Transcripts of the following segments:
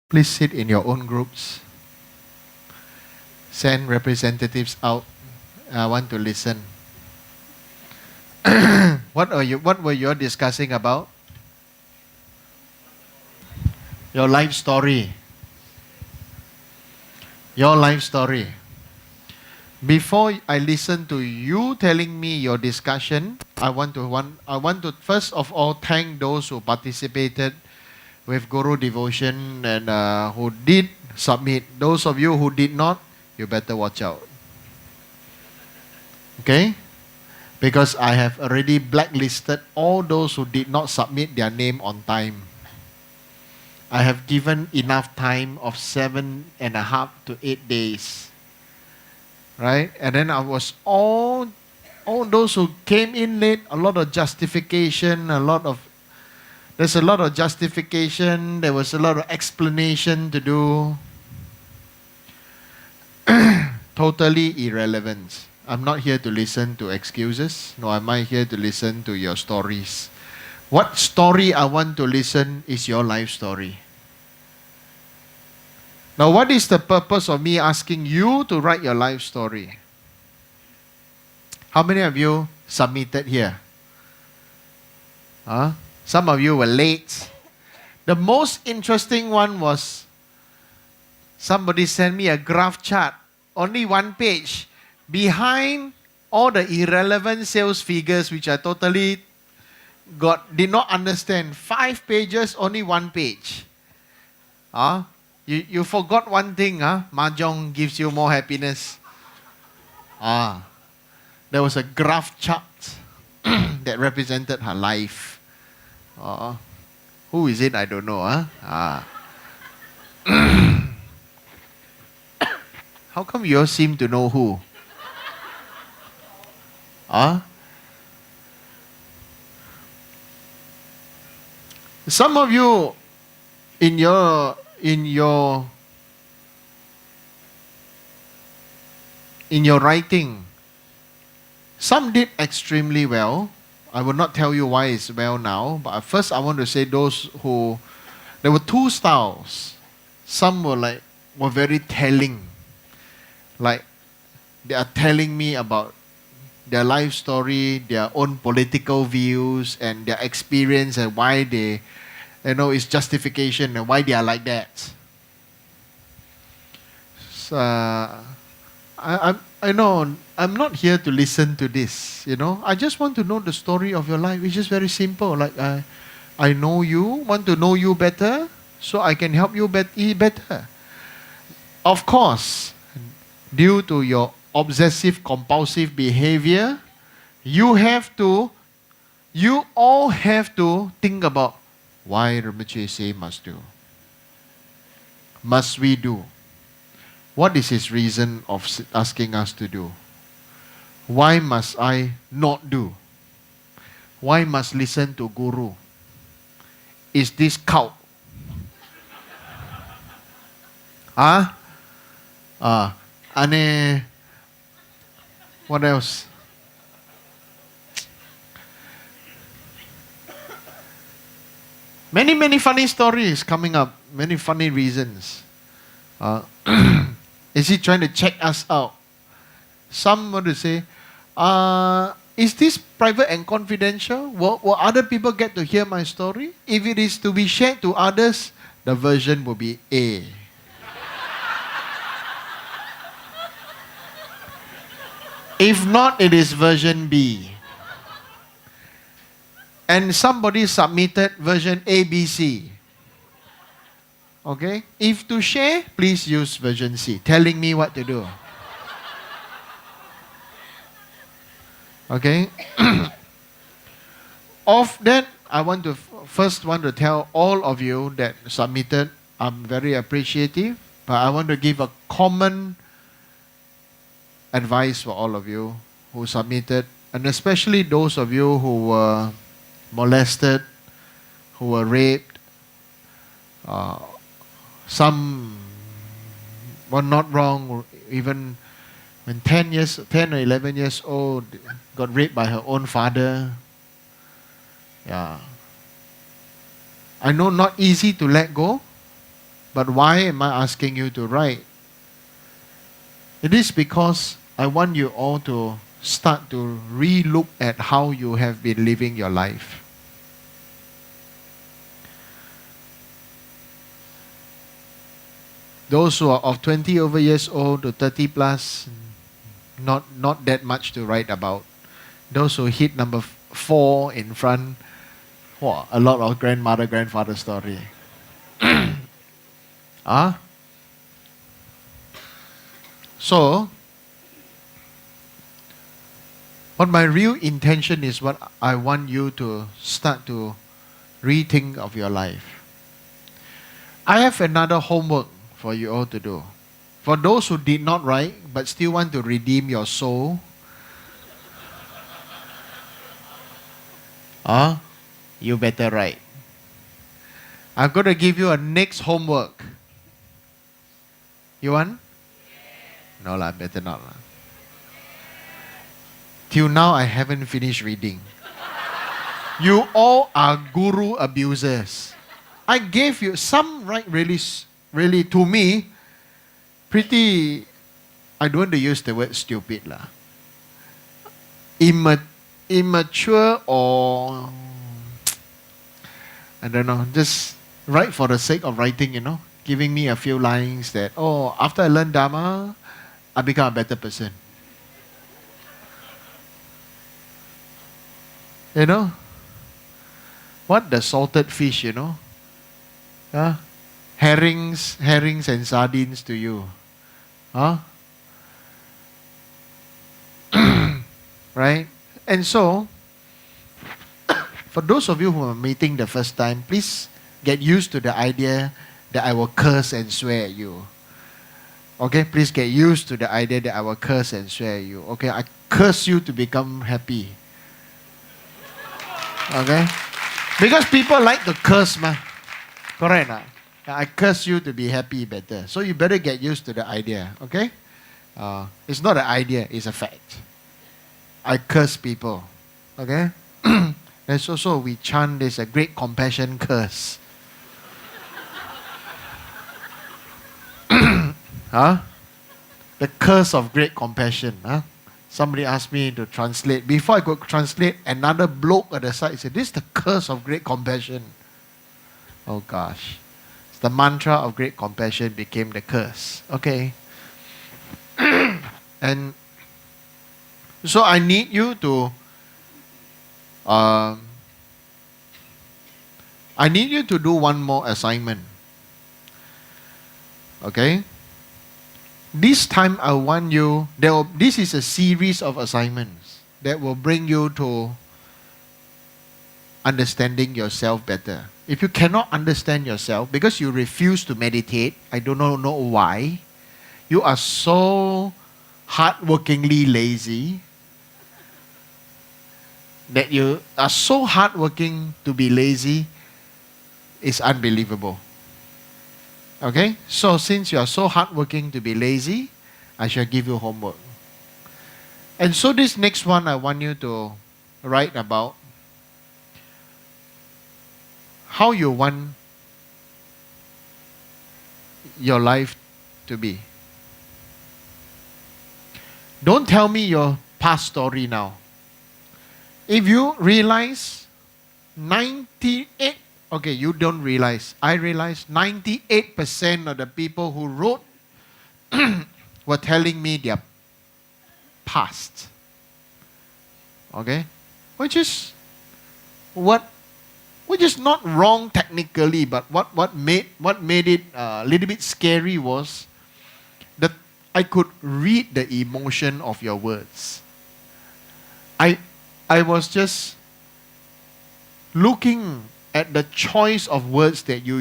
Please sit in your own groups. Send representatives out. I want to listen. What were you discussing about? Your life story. Your life story. Before I listen to you telling me your discussion, I want to first of all thank those who participated with Guru Devotion and who did submit. Those of you who did not, you better watch out. Okay? Because I have already blacklisted all those who did not submit their name on time. I have given enough time of 7.5 to 8 days. Right? And then I was all those who came in late, a lot of justification, there's a lot of justification, there was a lot of explanation to do. Totally irrelevant. I'm not here to listen to excuses, nor am I here to listen to your stories. What story I want to listen is your life story. Now, what is the purpose of me asking you to write your life story? How many of you submitted here? Some of you were late. The most interesting one was somebody sent me a graph chart, only one page, behind all the irrelevant sales figures, which I totally did not understand. 5 pages, only one page. You forgot one thing, Mahjong gives you more happiness. There was a graph chart that represented her life. Who is it? I don't know. How come you all seem to know who? Some of you in your writing, some did extremely well. I will not tell you why it's well now, but first I want to say there were two styles. Some were very telling. Like they are telling me about their life story, their own political views, and their experience, and why they, it's justification and why they are like that. So, I know I'm not here to listen to this. I just want to know the story of your life. It's just very simple. Like I know you, want to know you better, so I can help you better. Of course, due to your obsessive compulsive behavior, you all have to think about why Rinpoche say must do. Must we do? What is his reason of asking us to do? Why must I not do? Why must listen to Guru? Is this cult? What else? Many funny stories coming up. Many funny reasons. Is he trying to check us out? Some want to say, is this private and confidential? Will other people get to hear my story? If it is to be shared to others, the version will be A. If not, it is version B. And somebody submitted version ABC. Okay? If to share, please use version C, telling me what to do. Okay? Of that, I want to tell all of you that submitted, I'm very appreciative, but I want to give a common advice for all of you who submitted, and especially those of you who were molested, who were raped. Some were not wrong, even when 10 or 11 years old, got raped by her own father. Yeah. I know not easy to let go, But why am I asking you to write? It is because I want you all to start to re-look at how you have been living your life. Those who are of 20 over years old to 30 plus, not that much to write about. Those who hit number 4 in front, a lot of grandmother, grandfather story. So, what my real intention is, what I want you to start to rethink of your life. I have another homework for you all to do. For those who did not write but still want to redeem your soul, you better write. I'm going to give you a next homework. You want? No lah, better not lah. Till now, I haven't finished reading. You all are guru abusers. I gave you some, right, really to me, pretty, I don't want to use the word stupid lah. Immature or, I don't know, just write for the sake of writing, giving me a few lines that, after I learn Dharma, I become a better person. What the salted fish, herrings and sardines to you. Right? And so, for those of you who are meeting the first time, please get used to the idea that I will curse and swear at you. Okay, please get used to the idea that I will curse and swear at you. Okay, I curse you to become happy. Okay? Because people like to curse, ma. Correct, nah? I curse you to be happy better. So you better get used to the idea, okay? It's not an idea, it's a fact. I curse people, okay? And so we chant this a great compassion curse. The curse of great compassion. Somebody asked me to translate. Before I could translate, another bloke at the side said, this is the curse of great compassion. Oh gosh. The mantra of great compassion became the curse. Okay. And so I need you to do one more assignment. Okay? This time I want you, this is a series of assignments that will bring you to understanding yourself better. If you cannot understand yourself because you refuse to meditate, I don't know why, you are so hardworkingly lazy that you are so hardworking to be lazy is unbelievable. Okay? So since you are so hardworking to be lazy, I shall give you homework. And so this next one I want you to write about how you want your life to be. Don't tell me your past story now. If you realize 98, okay, you don't realize. I realize 98% of the people who wrote were telling me their past. Okay? Which is not wrong technically, but what made it a little bit scary was that I could read the emotion of your words. I was just looking at the choice of words that you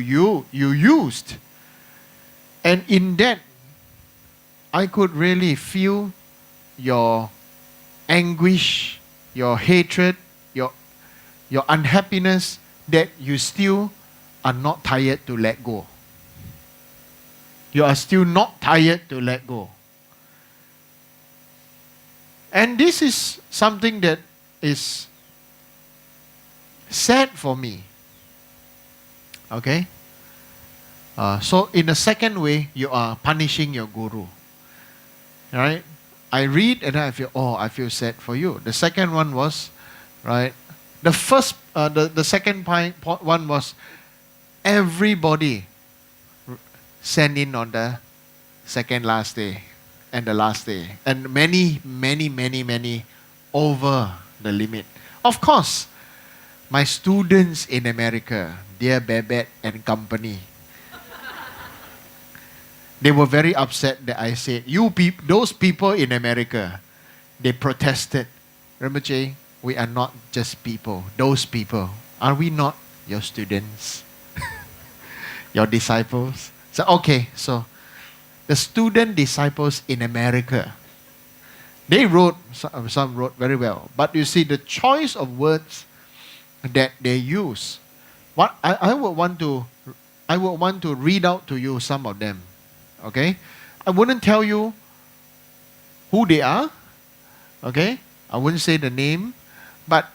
used. And in that, I could really feel your anguish, your hatred, your unhappiness that you still are not tired to let go. You are still not tired to let go. And this is something that is sad for me. Okay? So in the second way, you are punishing your guru. Right? I read and I feel, I feel sad for you. The second one was, right? The second one was everybody sent in on the second last day and the last day. And many over the limit. Of course, my students in America, dear Babette and company, they were very upset that I said, those people in America, they protested. Rinpoche, we are not just people. Those people, are we not your students? Your disciples? So, okay, so the student disciples in America, they wrote, some wrote very well. But you see, the choice of words that they use, what I would want to read out to you some of them. Okay? I wouldn't tell you who they are. Okay? I wouldn't say the name. But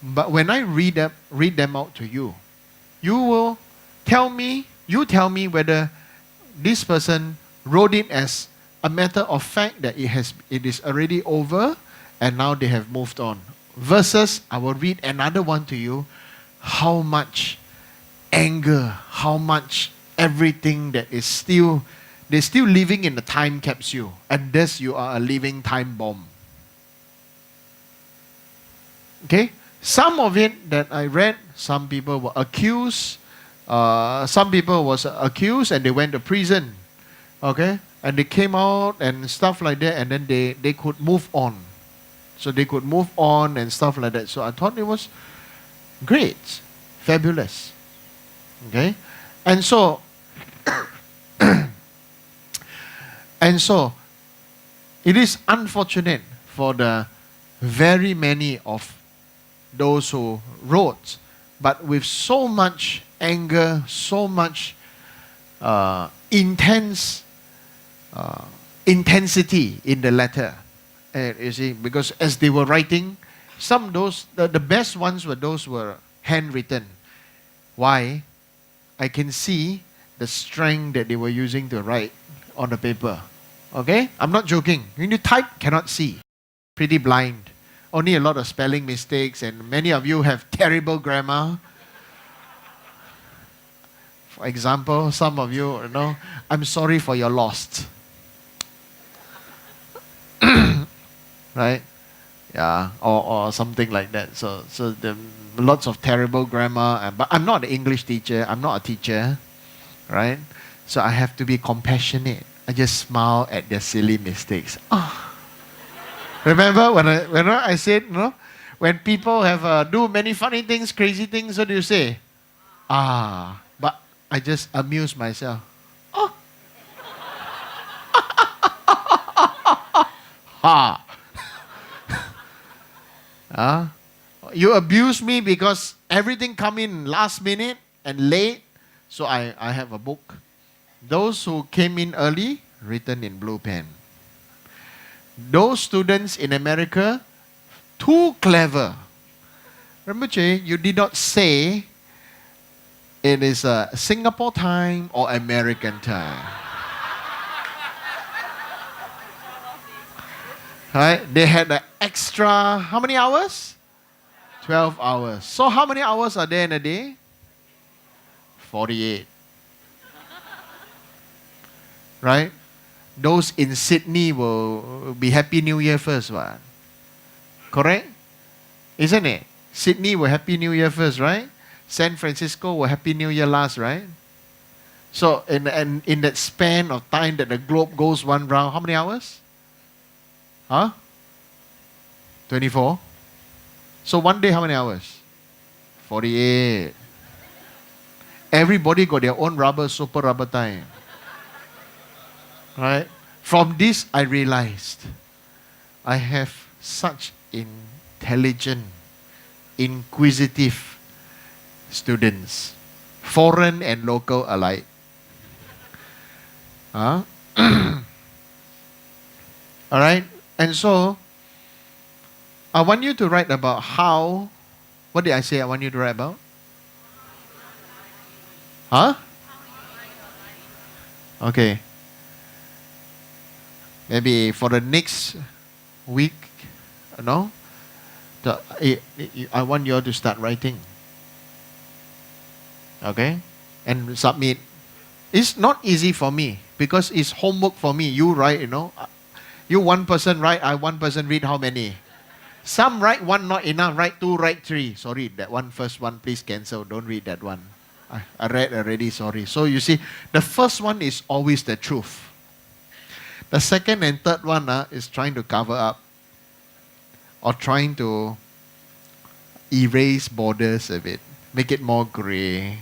when I read them out to you, you tell me whether this person wrote it as a matter of fact that it is already over and now they have moved on. Versus, I will read another one to you, how much anger, how much everything that is they're still living in the time capsule. And thus you are a living time bomb. Okay? Some of it that I read, some people were accused. Some people was accused and they went to prison. Okay? And they came out and stuff like that, and then they could move on. So they could move on and stuff like that. So I thought it was great. Fabulous. Okay? And so it is unfortunate for the very many of those who wrote, but with so much anger, so much intensity in the letter. You see, because as they were writing, the best ones were those who were handwritten. Why? I can see the strength that they were using to write on the paper. Okay? I'm not joking. When you type, cannot see. Pretty blind. Only a lot of spelling mistakes, and many of you have terrible grammar. For example, some of you know, I'm sorry for your loss. Right? Yeah, or something like that. So there lots of terrible grammar. But I'm not an English teacher. I'm not a teacher. Right? So I have to be compassionate. I just smile at their silly mistakes. Oh. Remember when I said, when people have do many funny things, crazy things, what do you say? But I just amuse myself. Oh. Ha. You abuse me because everything come in last minute and late. So I have a book. Those who came in early, written in blue pen. Those students in America, too clever. Rinpoche, you did not say it is Singapore time or American time. Right? They had an extra, how many hours? 12 hours. So how many hours are there in a day? 48. Right? Those in Sydney will be Happy New Year first, right? Correct? Isn't it? Sydney will Happy New Year first, right? San Francisco will Happy New Year last, right? So in that span of time that the globe goes one round, how many hours? 24? So one day, how many hours? 48. Everybody got their own super rubber time. Right? From this, I realized I have such intelligent, inquisitive students, foreign and local alike. All right? And so, I want you to write about how, what did I say I want you to write about? Okay. Maybe for the next week, no? I want you all to start writing. Okay? And submit. It's not easy for me because it's homework for me. You write, You one person write, I one person read how many? Some write one not enough, write two, write three. Sorry, that one first one, please cancel. Don't read that one. I read already, sorry. So you see, the first one is always the truth. The second and third one is trying to cover up or trying to erase borders a bit, make it more gray,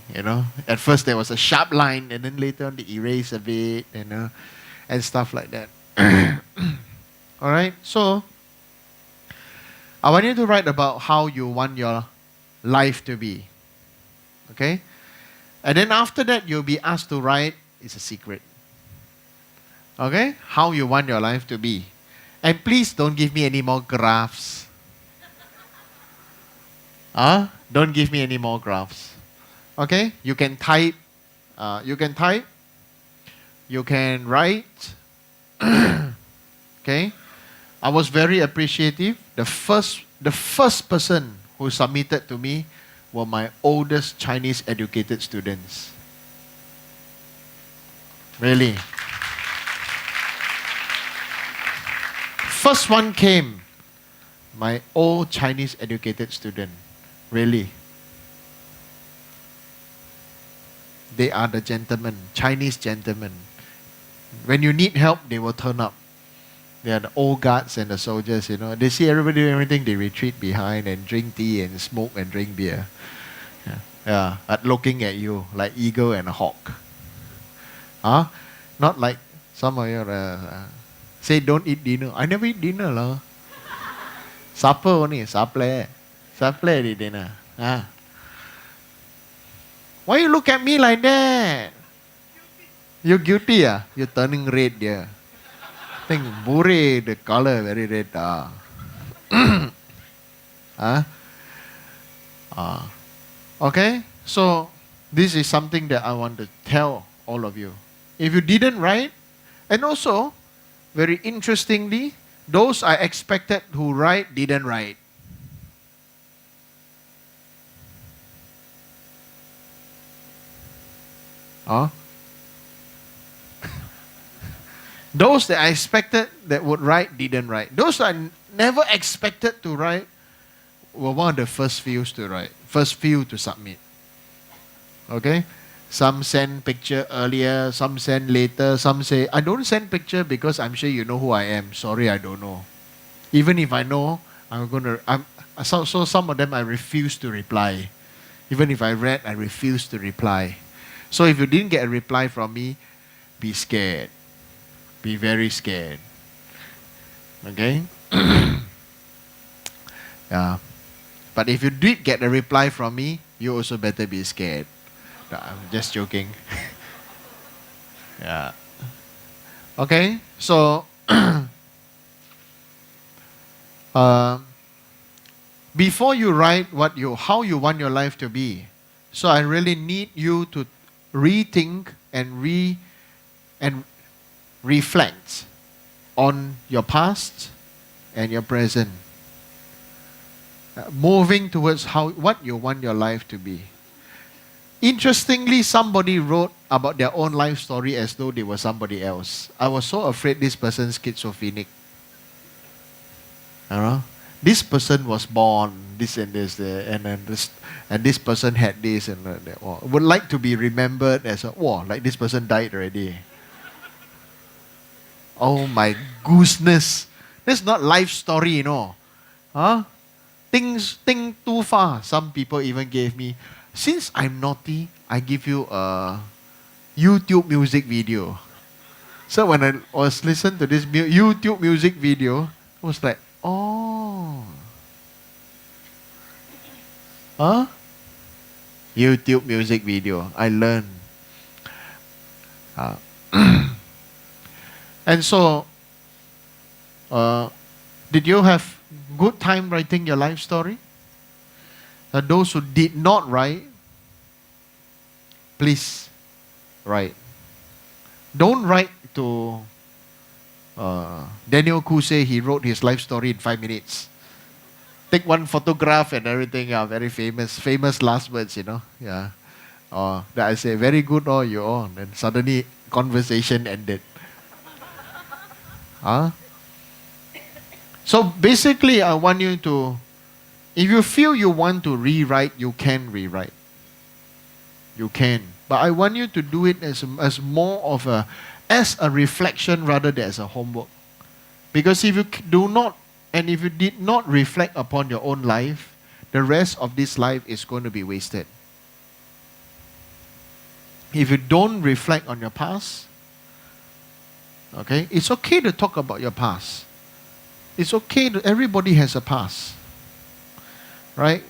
At first there was a sharp line and then later on they erase a bit, and stuff like that. All right, so I want you to write about how you want your life to be. Okay? And then after that, you'll be asked to write, it's a secret. Okay? How you want your life to be. And please don't give me any more graphs. Don't give me any more graphs. Okay? You can type. You can write. Okay? I was very appreciative. The first person who submitted to me were my oldest Chinese educated students. Really. First one came, my old Chinese educated student. Really. They are the gentlemen, Chinese gentlemen. When you need help, they will turn up. They are the old guards and the soldiers, They see everybody doing everything, they retreat behind and drink tea and smoke and drink beer. Yeah, at looking at you like eagle and a hawk. Not like some of you say don't eat dinner. I never eat dinner lah. Supper only, supper eat dinner. Why you look at me like that? You guilty You're turning red here. Think bure the color very red Okay, so this is something that I want to tell all of you. If you didn't write, and also, very interestingly, those I expected who write didn't write. Those that I expected that would write didn't write. Those I never expected to write were one of the first few to write, first few to submit. Okay? Some send picture earlier, some send later, some say, I don't send picture because I'm sure you know who I am. Sorry, I don't know. Even if I know, so some of them I refuse to reply. Even if I read, I refuse to reply. So if you didn't get a reply from me, be scared. Be very scared. Okay? Yeah. But if you did get a reply from me, you also better be scared. No, I'm just joking. Yeah. Okay? So, before you write how you want your life to be, so I really need you to rethink and reflect on your past and your present. Moving towards what you want your life to be. Interestingly, somebody wrote about their own life story as though they were somebody else. I was so afraid this person's schizophrenic. This person was born, this and this, and then this, and this person had this and that. Would like to be remembered as like this person died already. Oh my goodness. That's not life story, Think too far. Some people even gave me, since I'm naughty, I give you a YouTube music video. So when I was listening to this YouTube music video, I was like, YouTube music video. I learned. And so, did you have good time writing your life story? Those who did not write, please write. Don't write to Daniel Kuse, he wrote his life story in 5 minutes. Take one photograph and everything, yeah, very famous last words, yeah. Or that I say, very good, or you all. Then suddenly conversation ended. Huh? So basically, I want you to, if you feel you want to rewrite, you can rewrite. You can. But I want you to do it as more of as a reflection rather than as a homework. Because if you do not, and if you did not reflect upon your own life, the rest of this life is going to be wasted. If you don't reflect on your past, okay, it's okay to talk about your past. It's okay to, everybody has a past. Right?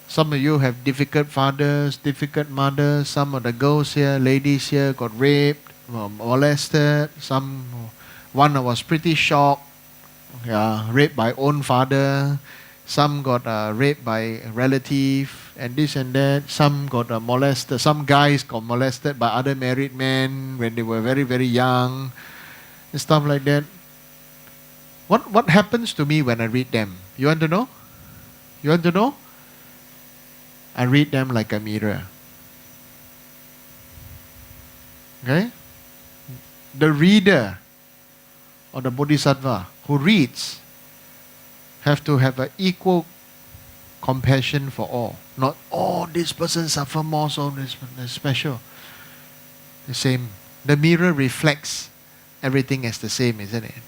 Some of you have difficult fathers, difficult mothers. Some of the girls here, ladies here got raped, molested. One was pretty shocked, raped by own father. Some got raped by relative and this and that. Some got molested. Some guys got molested by other married men when they were very, very young. And stuff like that. What happens to me when I read them? You want to know? You want to know? I read them like a mirror. Okay? The reader or the bodhisattva who reads have to have an equal compassion for all. Not, oh, this person suffer more, so this is special. The same. The mirror reflects everything as the same, isn't it?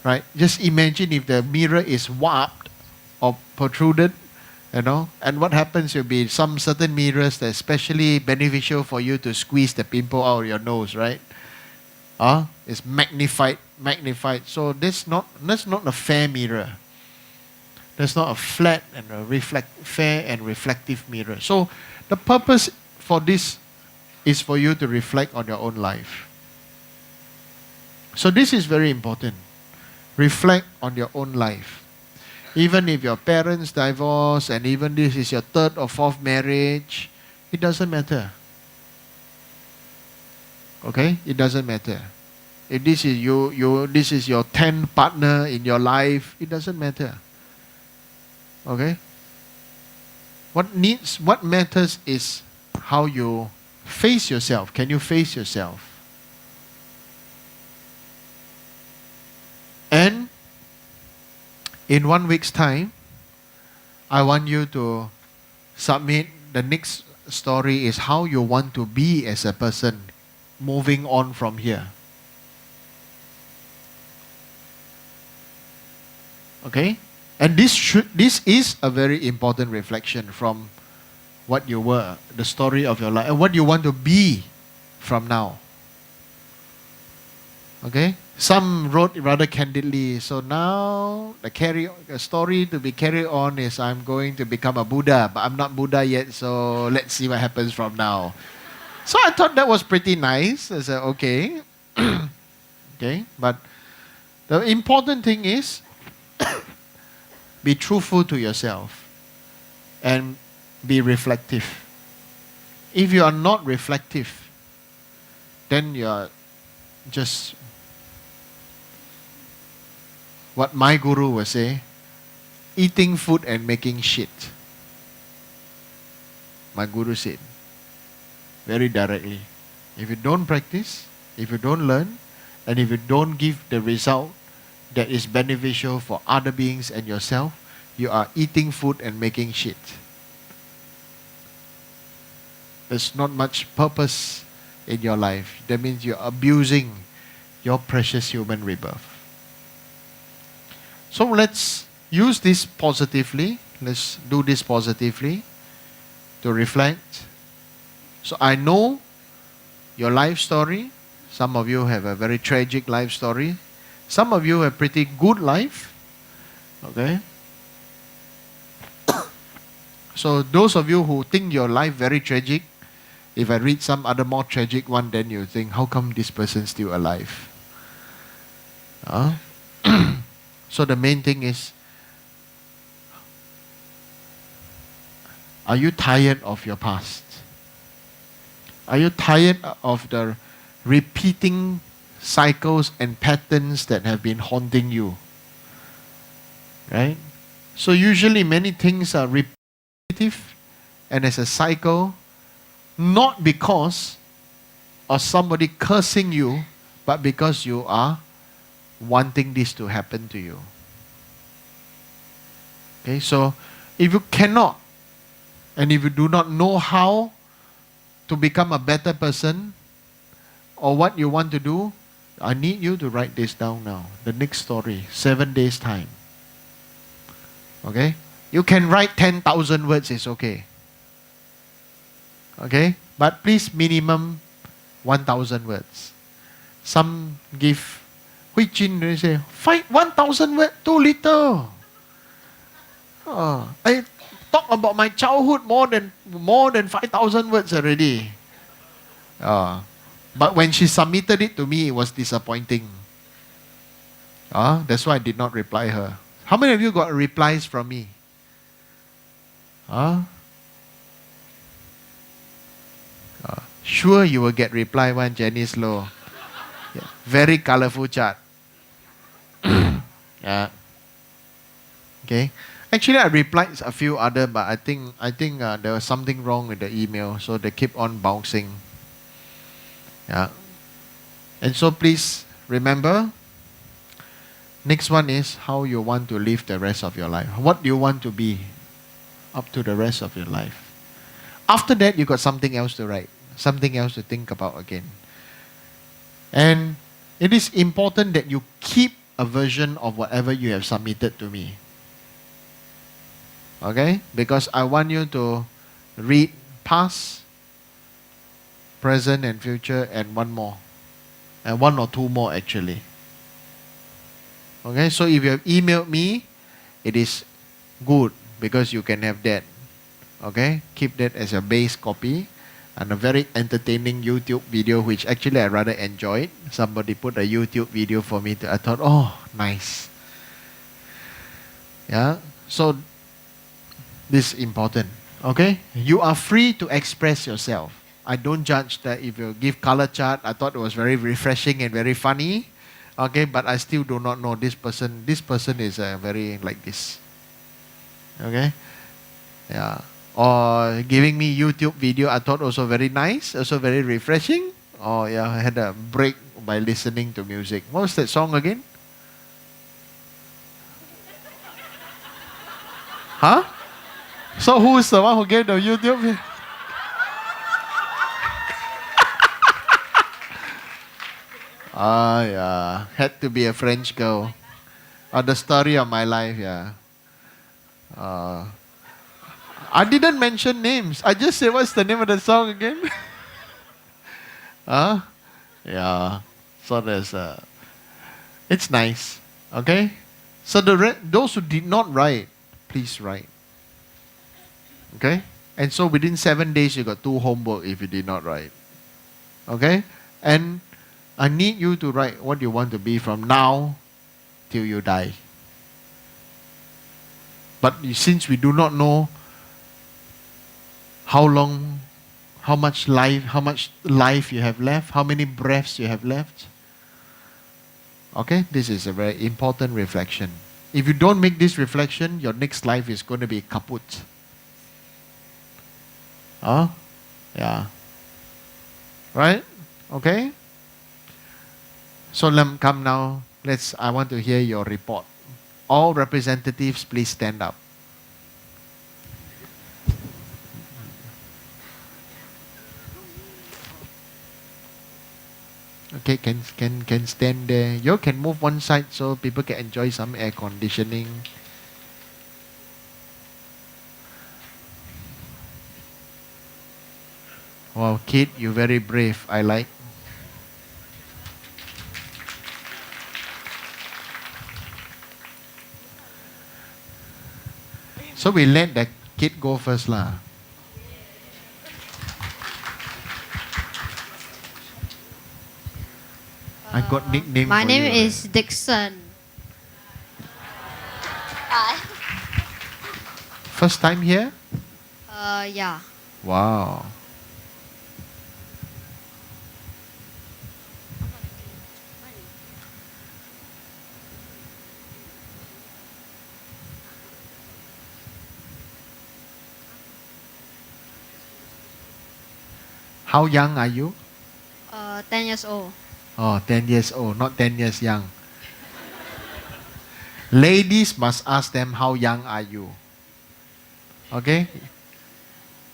Right? Just imagine if the mirror is warped or protruded, and what happens will be some certain mirrors that are especially beneficial for you to squeeze the pimple out of your nose, right? It's magnified. So that's not a fair mirror. That's not a flat and fair and reflective mirror. So the purpose for this is for you to reflect on your own life. So this is very important. Reflect on your own life. Even if your parents divorce and even this is your 3rd or 4th marriage, it doesn't matter. Okay? It doesn't matter. If this is this is your 10th partner in your life, it doesn't matter. Okay? What matters is how you face yourself. Can you face yourself? And in 1 week's time, I want you to submit the next story is how you want to be as a person moving on from here. Okay? And this is a very important reflection from what you were, the story of your life, and what you want to be from now. Okay? Some wrote rather candidly. So now the story to be carried on is I'm going to become a Buddha, but I'm not Buddha yet, so let's see what happens from now. So I thought that was pretty nice. I said, okay. Okay, but the important thing is be truthful to yourself and be reflective. If you are not reflective, then you are just what my guru would say, eating food and making shit. My guru said, very directly, if you don't practice, if you don't learn, and if you don't give the result that is beneficial for other beings and yourself, you are eating food and making shit. There's not much purpose in your life. That means you're abusing your precious human rebirth. So let's use this positively. Let's do this positively to reflect. So I know your life story. Some of you have a very tragic life story. Some of you have pretty good life. Okay? So those of you who think your life very tragic, if I read some other more tragic one, then you think, how come this person's still alive? So the main thing is, are you tired of your past? Are you tired of the repeating cycles and patterns that have been haunting you? Right? So usually many things are repetitive and as a cycle, not because of somebody cursing you, but because you are wanting this to happen to you. Okay, so if you cannot and if you do not know how to become a better person or what you want to do, I need you to write this down now. The next story, 7 days time. Okay? You can write 10,000 words, it's okay. Okay? But please minimum 1,000 words. Some give, Hui Jin, they say, 1,000 words, too little. I talk about my childhood more than 5,000 words already. But when she submitted it to me, it was disappointing. That's why I did not reply her. How many of you got replies from me? Sure you will get reply one, Janice Low. Yeah. Very colorful chart. Yeah. Okay. Actually, I replied a few other, but I think there was something wrong with the email, so they keep on bouncing. Yeah. And so please remember, next one is how you want to live the rest of your life. What do you want to be up to the rest of your life? After that, you got something else to write, something else to think about again. And it is important that you keep a version of whatever you have submitted to me. Okay? Because I want you to read past, present and future, and one more. And one or two more actually. Okay? So if you have emailed me, it is good because you can have that. Okay? Keep that as a base copy. And a very entertaining YouTube video, which actually I rather enjoyed. Somebody put a YouTube video for me. I thought, oh, nice. Yeah? So, this is important. Okay? You are free to express yourself. I don't judge that if you give color chart. I thought it was very refreshing and very funny. Okay? But I still do not know this person. This person is very like this. Okay? Yeah. Or giving me YouTube video, I thought also very nice, also very refreshing. I had a break by listening to music. What was that song again? Huh? So who's the one who gave the YouTube? Yeah. Had to be a French girl. The story of my life, yeah. I didn't mention names. I just said, what's the name of the song again? Yeah. So there's it's nice. Okay? So those who did not write, please write. Okay? And so within 7 days, you got 2 homework if you did not write. Okay? And I need you to write what you want to be from now till you die. But since we do not know how much life you have left, how many breaths you have left. Okay, this is a very important reflection. If you don't make this reflection, your next life is going to be kaput. Yeah. Right? Okay? So come now. I want to hear your report. All representatives, please stand up. Okay, can stand there. You can move one side so people can enjoy some air conditioning. Wow, kid, you're very brave. I like. So we let the kid go first lah. I got nickname My for name you. is Dixon. First time here? Yeah. Wow. How young are you? 10 years old. Oh, 10 years old, not 10 years young. Ladies must ask them, how young are you? Okay?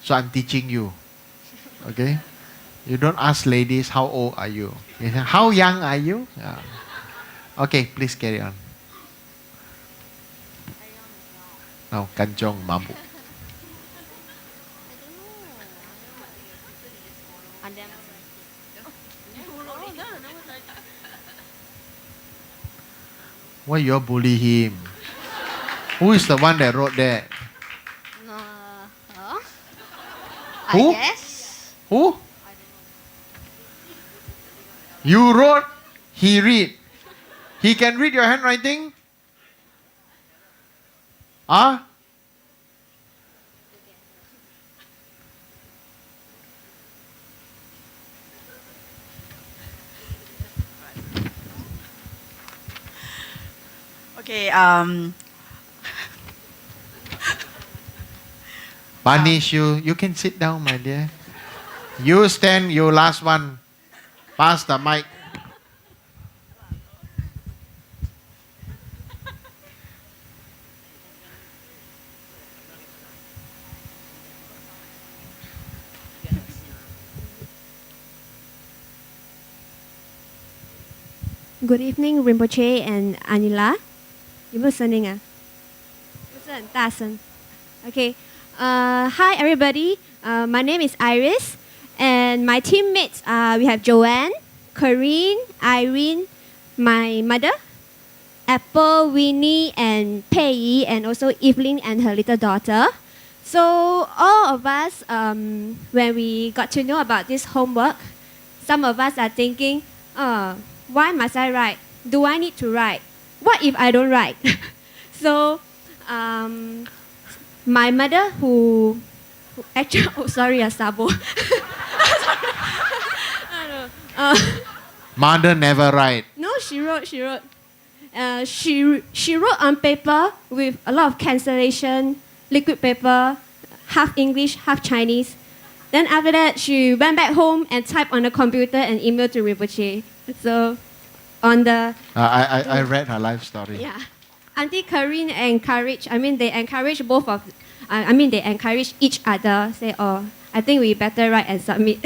So I'm teaching you. Okay? You don't ask ladies, how old are you? You say, how young are you? Yeah. Okay, please carry on. Now, kanchong mabuk. Why you all bully him? Who is the one that wrote that? Who? I guess. Who? You wrote, he read. He can read your handwriting? Huh? Okay, Punish you. You can sit down, my dear. You stand, you last one. Pass the mic. Good evening, Rinpoche and Anila. 有没有声音啊？不是很大声。Okay. Hi everybody. My name is Iris, and my teammates we have Joanne, Corinne, Irene, my mother, Apple, Winnie, and Pei Yi, and also Evelyn and her little daughter. So all of us, when we got to know about this homework, some of us are thinking, why must I write? Do I need to write? What if I don't write? So my mother who actually, oh sorry, Sabo. Mother never write. No, she wrote. She wrote on paper with a lot of cancellation, liquid paper, half English, half Chinese. Then after that, she went back home and typed on the computer and emailed to Rinpoche. So, on the... I read her life story. Yeah. Auntie Corinne encouraged, they encouraged both of... they encouraged each other. Say, oh, I think we better write and submit.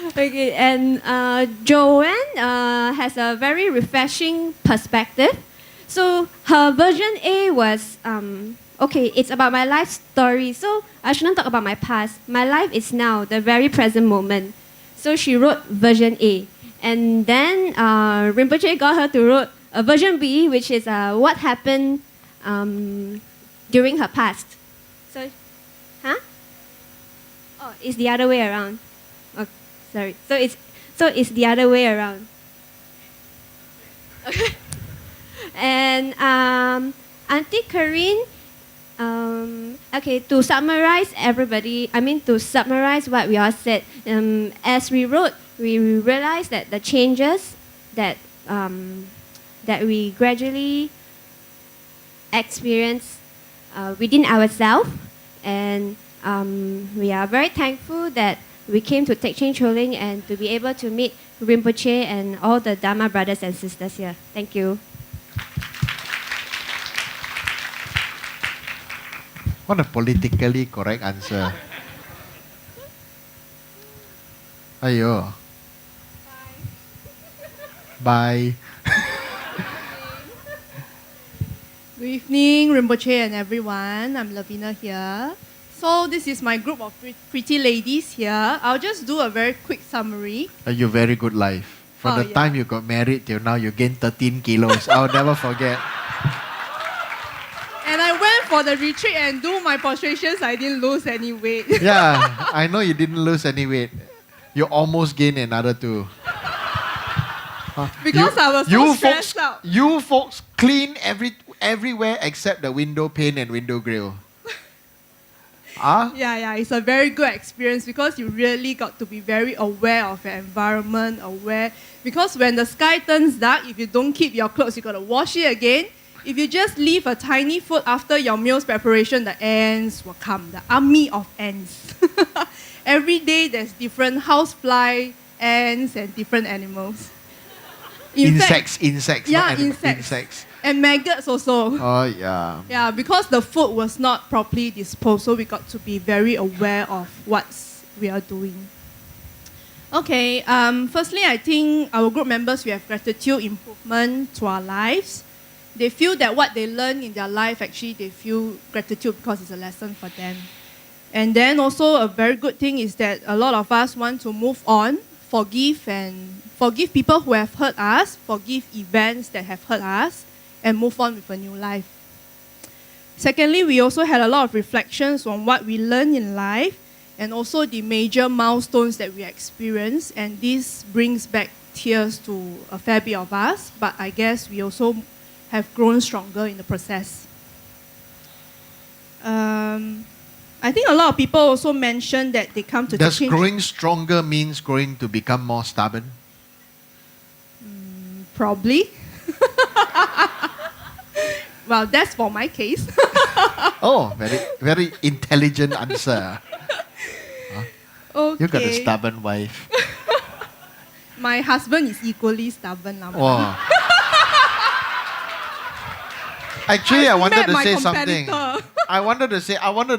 Okay, and Joanne has a very refreshing perspective. So her version A was, okay, it's about my life story. So I shouldn't talk about my past. My life is now, the very present moment. So she wrote version A. And then Rinpoche got her to write a version B, which is what happened during her past. So, Oh, it's the other way around. Oh, sorry. So it's the other way around. Okay. And Auntie Corinne, okay, to summarize to summarize what we all said, as we wrote, we realized that the changes that we gradually experience within ourselves, and we are very thankful that we came to Thekchen Choling and to be able to meet Rinpoche and all the Dharma brothers and sisters here. Thank you. What a politically correct answer. Ayo. Bye. Good evening, Rinpoche and everyone. I'm Lavina here. So this is my group of pretty ladies here. I'll just do a very quick summary. Your very good life. From the time you got married till now, you gained 13 kilos. I'll never forget. And I went for the retreat and do my prostrations. I didn't lose any weight. Yeah, I know you didn't lose any weight. You almost gained another 2. Because I was so stressed out. You folks clean everywhere except the window pane and window grill. Yeah, it's a very good experience because you really got to be very aware of your environment, aware. Because when the sky turns dark, if you don't keep your clothes, you got to wash it again. if you just leave a tiny food after your meal's preparation, the ants will come, the army of ants. Every day there's different housefly, ants, and different animals. In fact, Insects. yeah, not animal- insects. Insects. And maggots also. Oh, yeah. Yeah, because the food was not properly disposed, so we got to be very aware of what we are doing. Okay, firstly, I think our group members, we have gratitude improvement to our lives. They feel that what they learn in their life, actually, they feel gratitude because it's a lesson for them. And then also a very good thing is that a lot of us want to move on, forgive people who have hurt us, forgive events that have hurt us, and move on with a new life. Secondly, we also had a lot of reflections on what we learned in life and also the major milestones that we experienced, and this brings back tears to a fair bit of us, but I guess we also have grown stronger in the process. I think a lot of people also mentioned that they come to Does Thekchen. growing stronger means growing to become more stubborn? Probably. Well, that's for my case. Oh, very, very intelligent answer. Okay. You got a stubborn wife. My husband is equally stubborn. Lama. Wow. Actually, I wanted met to my say something. competitor. I wanted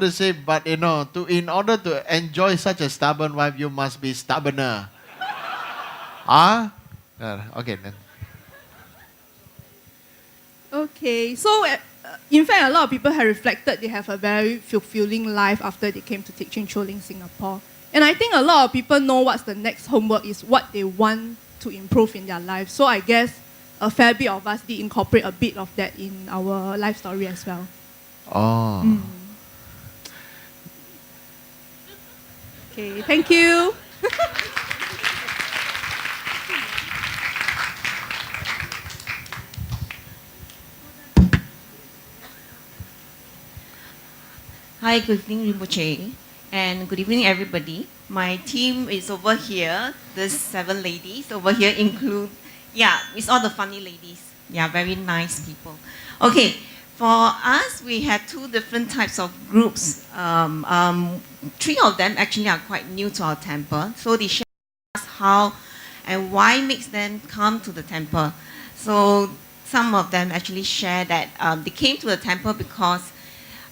to say, but you know, in order to enjoy such a stubborn wife, you must be stubborner. Okay then. Okay, so in fact, a lot of people have reflected they have a very fulfilling life after they came to Thekchen Choling, Singapore. And I think a lot of people know what's the next homework is, what they want to improve in their life. So I guess a fair bit of us did incorporate a bit of that in our life story as well. Oh. Okay, thank you. Hi, good evening, Rinpoche, and good evening, everybody. My team is over here. These 7 ladies over here include, it's all the funny ladies. Yeah, very nice people. Okay, for us, we have 2 different types of groups. 3 of them actually are quite new to our temple, so they share with us how and why makes them come to the temple. So some of them actually share that they came to the temple because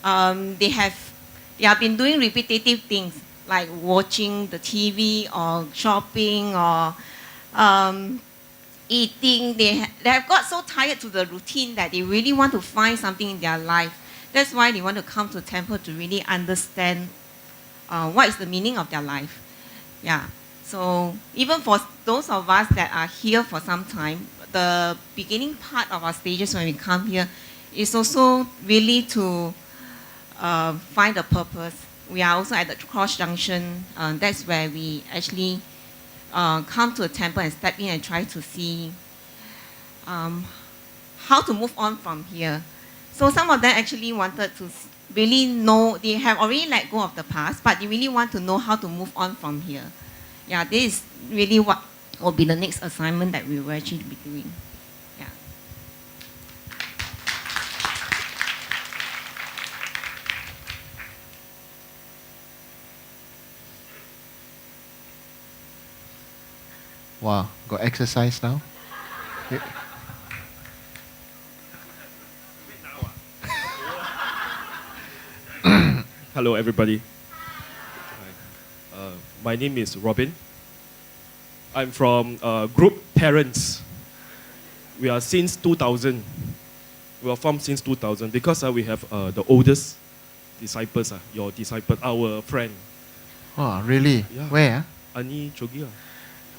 they have been doing repetitive things like watching the TV or shopping or eating. They have got so tired to the routine that they really want to find something in their life. That's why they want to come to temple to really understand what is the meaning of their life. Yeah. So even for those of us that are here for some time, the beginning part of our stages when we come here is also really to find a purpose. We are also at the cross junction. That's where we actually come to a temple and step in and try to see how to move on from here. So some of them actually wanted to really know, they have already let go of the past, but they really want to know how to move on from here. Yeah, this is really what will be the next assignment that we will actually be doing. Yeah. Wow, got exercise now? Hello, everybody. Hi. My name is Robin. I'm from Group Parents. We are since 2000. We are formed since 2000 because we have the oldest disciples, your disciple, our friend, Oh, really? Yeah. Where? Ani Chogi.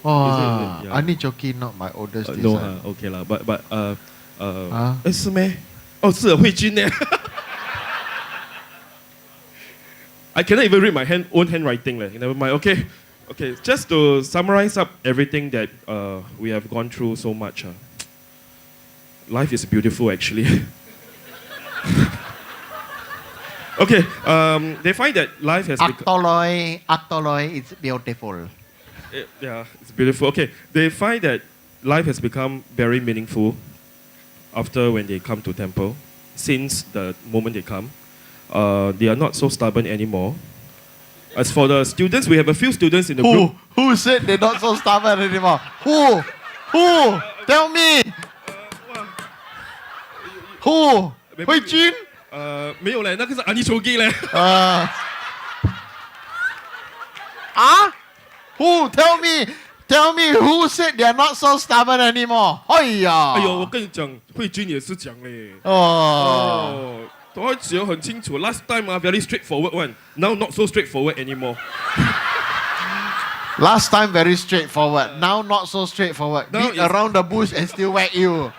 Oh, Yeah. Ani Choki, not my oldest No, disciple. okay lah. But 是咩？哦，是慧君呢。I cannot even read my own handwriting. Never mind. Okay. Just to summarize up everything that we have gone through so much. Life is beautiful, actually. Okay. They find that life has become. Aktoloi, it's beautiful. Yeah, it's beautiful. Okay. They find that life has become very meaningful. after when they come to temple. Since the moment they come, they are not so stubborn anymore. As for the students, we have a few students in the group. Who said they're not so stubborn anymore? Who? Tell me. Who? Hui Jun? 没有嘞，那个是 Ani Chogi 嘞。Who? Tell me who said they're not so stubborn anymore? 哎呀！哎呦，我跟你讲，慧君也是讲嘞。他讲很清楚。Last time very straightforward one. Now not so straightforward anymore. Last time very straightforward. Now not so straightforward. Now Beat around the bush and still whack you.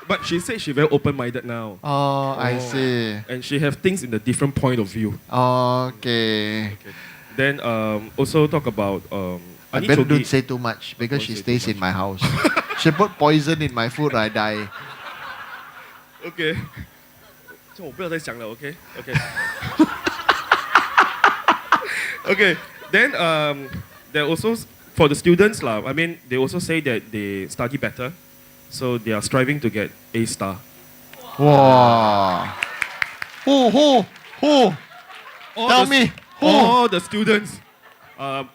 But she said she very open-minded now. I see. And she have things in a different point of view. Okay. Then also talk about I Ani better Chogi. don't say too much because she stays in my house. She put poison in my food, I die. Okay. 这我不要再讲了 ，OK OK Okay. Then there also for the students lah. I mean they also say that they study better. So they are striving to get A star. Wow. Who? Tell me. Who? All the students.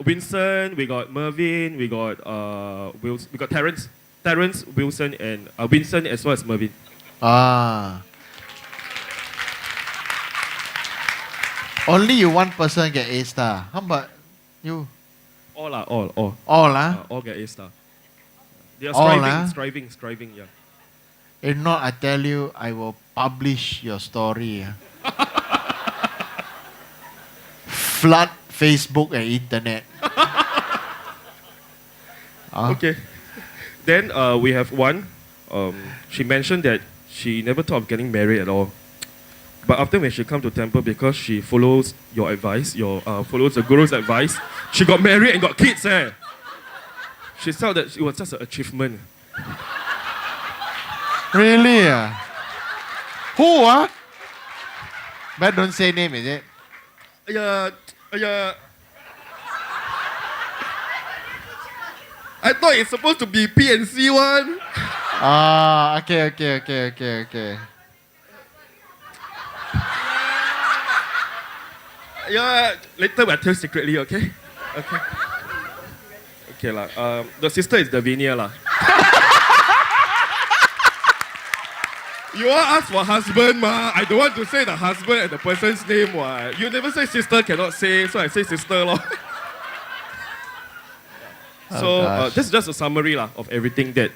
Vincent, we got Mervin, we got Wilson, we got Terrence, Wilson, and Vincent as well as Mervin. Only you one person get A star. How about you? All lah, All all get A star. They are All, striving, yeah. If not, I tell you, I will publish your story. Flood Facebook and internet. Okay. Then we have one. She mentioned that she never thought of getting married at all. But after when she come to temple, because she follows your advice, follows the guru's advice, she got married and got kids. She felt that it was just an achievement. Really? Who? But don't say name, is it? I thought it's supposed to be PNC one. Okay. Yeah, later we'll tell secretly, okay? Okay lah. The sister is Davinia lah. You all ask for husband ma. I don't want to say the husband and the person's name what. You never say sister cannot say, so I say sister lor. So this is just a summary lah of everything that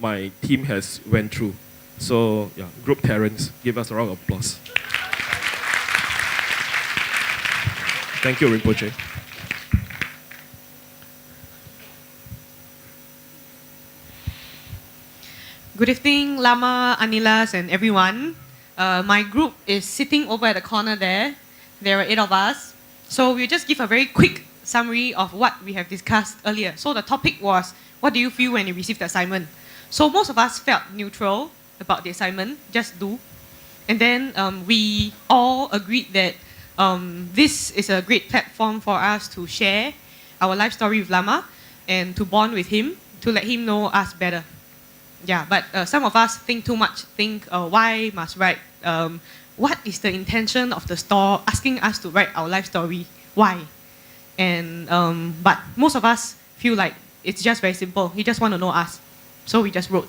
my team has went through. So yeah, group parents, give us a round of applause. Thank you, Rinpoche. Good evening, Lama, Anilas, and everyone. My group is sitting over at the corner there. There are 8 of us. So we'll just give a very quick summary of what we have discussed earlier. So the topic was, what do you feel when you received the assignment? So most of us felt neutral about the assignment, just do. And then we all agreed that this is a great platform for us to share our life story with Lama and to bond with him, to let him know us better. Yeah, but some of us think too much, why must write? What is the intention of the store asking us to write our life story? Why? And but most of us feel like it's just very simple. He just want to know us. So we just wrote.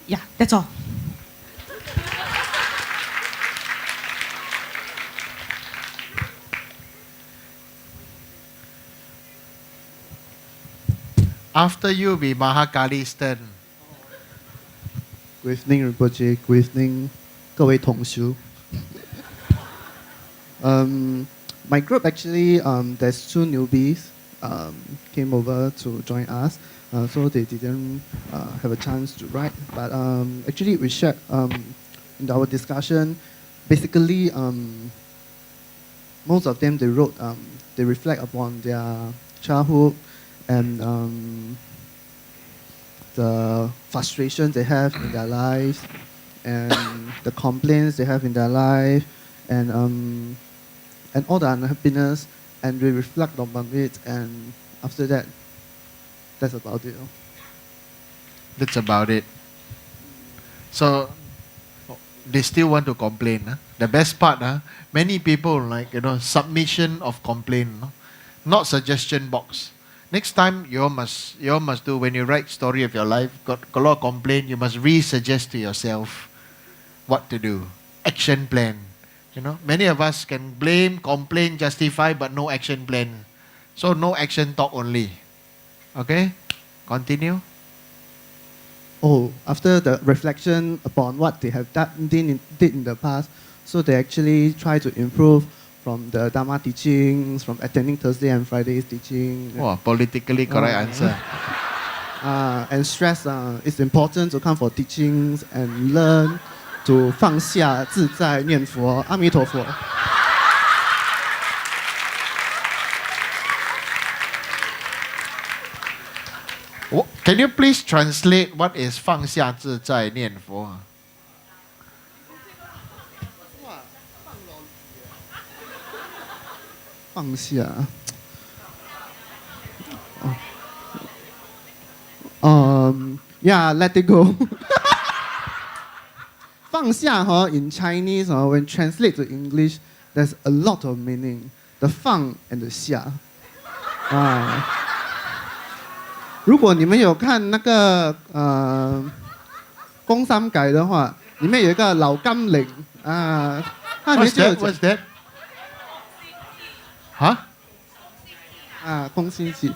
Yeah, that's all. After you be Mahakali's turn. Good evening, Rinpoche. Good evening, 各位同修. My group actually, there's 2 newbies came over to join us, so they didn't have a chance to write. But actually, we shared in our discussion. Basically, most of them they wrote. They reflect upon their childhood and the frustration they have in their lives, and the complaints they have in their life, and all the unhappiness, and we reflect upon it, and after that, that's about it. That's about it. So they still want to complain. Huh? The best part, many people like submission of complaint, not suggestion box. Next time you all must do when you write story of your life, got a lot of complaint, you must re-suggest to yourself what to do. Action plan. Many of us can blame, complain, justify, but no action plan. So no action talk only. Okay? Continue. Oh, after the reflection upon what they have did in the past, so they actually try to improve from the Dharma teachings, from attending Thursday and Friday's teaching. Oh, politically correct answer. And stress it's important to come for teachings and learn to 放下自在念佛阿弥陀佛。Can you please translate what is 放下自在念佛？放下。Yeah, let it go. 放下 in Chinese when translate to English, there's a lot of meaning. The 放 and the 下。如果你们有看那个宫三改的话，里面有一个老甘岭它里面就有 What's that? Huh? 宫心计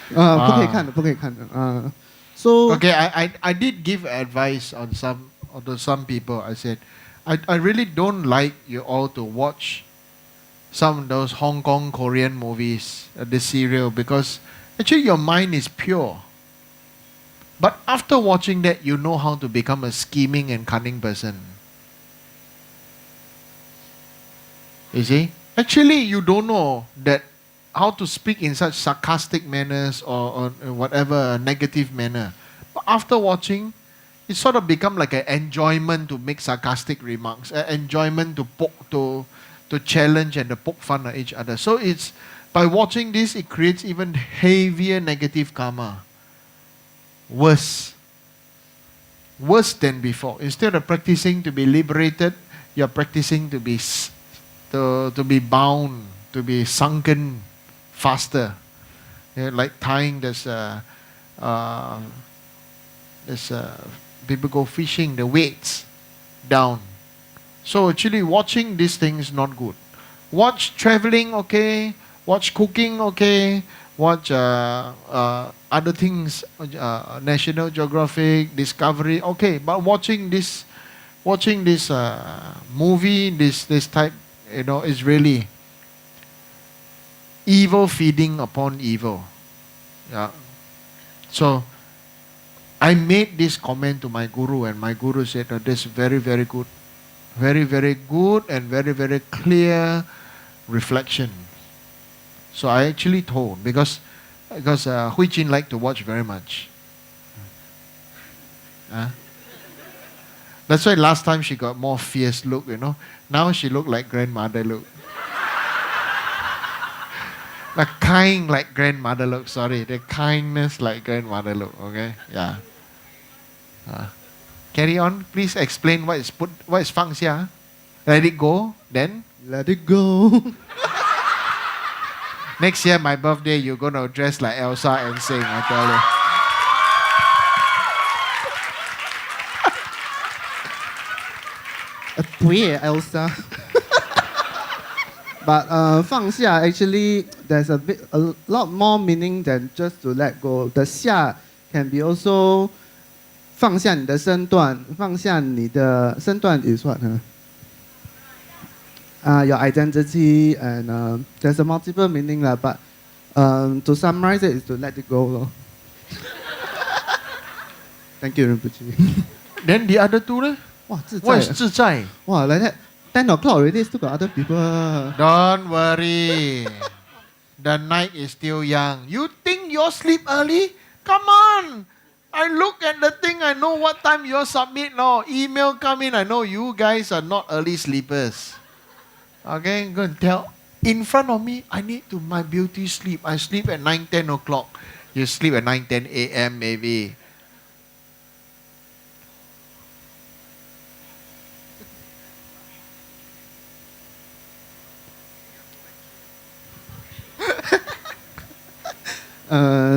不可以看的，不可以看的So okay, I did give advice on some people. I said, I really don't like you all to watch some of those Hong Kong, Korean movies, the serial, because actually your mind is pure. But after watching that, you know how to become a scheming and cunning person. You see? Actually, you don't know that how to speak in such sarcastic manners or whatever negative manner. But after watching, it sort of become like an enjoyment to make sarcastic remarks, an enjoyment to poke, to challenge and to poke fun at each other. So it's by watching this, it creates even heavier negative karma. Worse than before. Instead of practicing to be liberated, you're practicing to be bound, to be sunken faster. Like tying this people go fishing, the weights down. So actually watching these things is not good. Watch traveling, okay. Watch cooking, okay. Watch other things, National Geographic, Discovery, okay. But watching this movie, this type, is really evil feeding upon evil. Yeah. So I made this comment to my guru, and my guru said, "Oh, this is very, very good. Very, very good and very, very clear reflection." So I actually told, because Hui Jin liked to watch very much. That's why last time she got more fierce look, Now she look like grandmother look. The kind like grandmother look, sorry. The kindness like grandmother look, okay? Yeah. Carry on. Please explain what is 放下. Let it go, then? Let it go. Next year, my birthday, you're going to dress like Elsa and sing, I tell you. 不也 Elsa. But 放下 actually there's a lot more meaning than just to let go. The 下 can be also 放下你的身段，放下你的身段 is what? Your identity, and there's a multiple meaning lah. But to summarize it is to let it go lor. Thank you, Rinpoche. Then the other two, What is 自在? Wow, like that. 10 o'clock already, still got other people. Don't worry. The night is still young. You think you sleep early? Come on. I look at the thing, I know what time you submit. No, email come in, I know you guys are not early sleepers. Okay, go and tell. In front of me, I need to my beauty sleep. I sleep at 9, 10 o'clock. You sleep at 9, 10 a.m. maybe.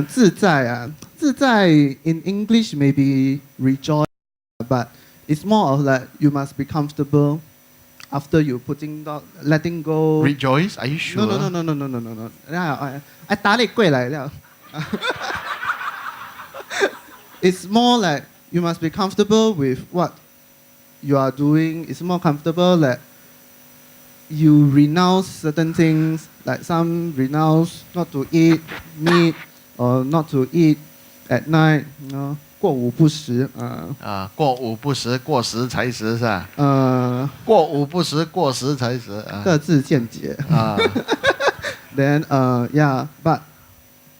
自在啊，自在 in English maybe rejoice, but it's more of like you must be comfortable after you letting go. Rejoice? Are you sure? No. I 打你过来了。It's more like you must be comfortable with what you are doing. It's more comfortable that you renounce certain things, like some renounce not to eat meat or not to eat at night. 过午不食啊。过午不食，过时才食是吧？过午不食，过时才食啊。各自见解啊。Then yeah, but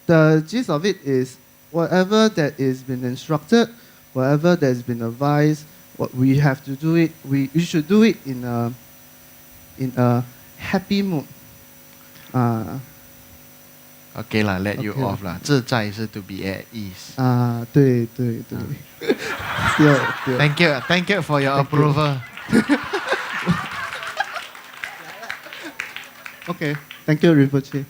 the gist of it is whatever that is been instructed, whatever that has been advised, what we have to do it. We should do it in a happy mood. Okay 啦 let you Okay off 啦。自在是 to be at ease. 对。Thank you for your approval. Okay, thank you, Rinpoche.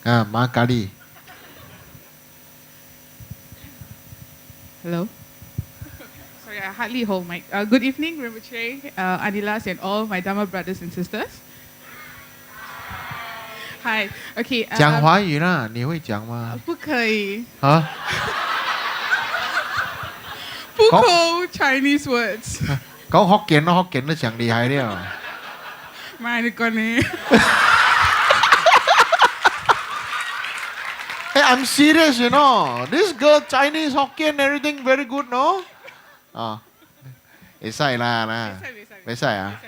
Makali. Hello. Sorry, I hardly hold mic. Good evening, Rinpoche, Anilas, and all my Dharma brothers and sisters. Hi. Okay. 讲华语啦，你会讲吗？不可以。啊？不口 Chinese words. 講福建咯，福建都上厲害了。媽你講呢 Hey, I'm serious, you know. This girl Chinese, Hokkien, everything very good, no? 會使啦，會使啊。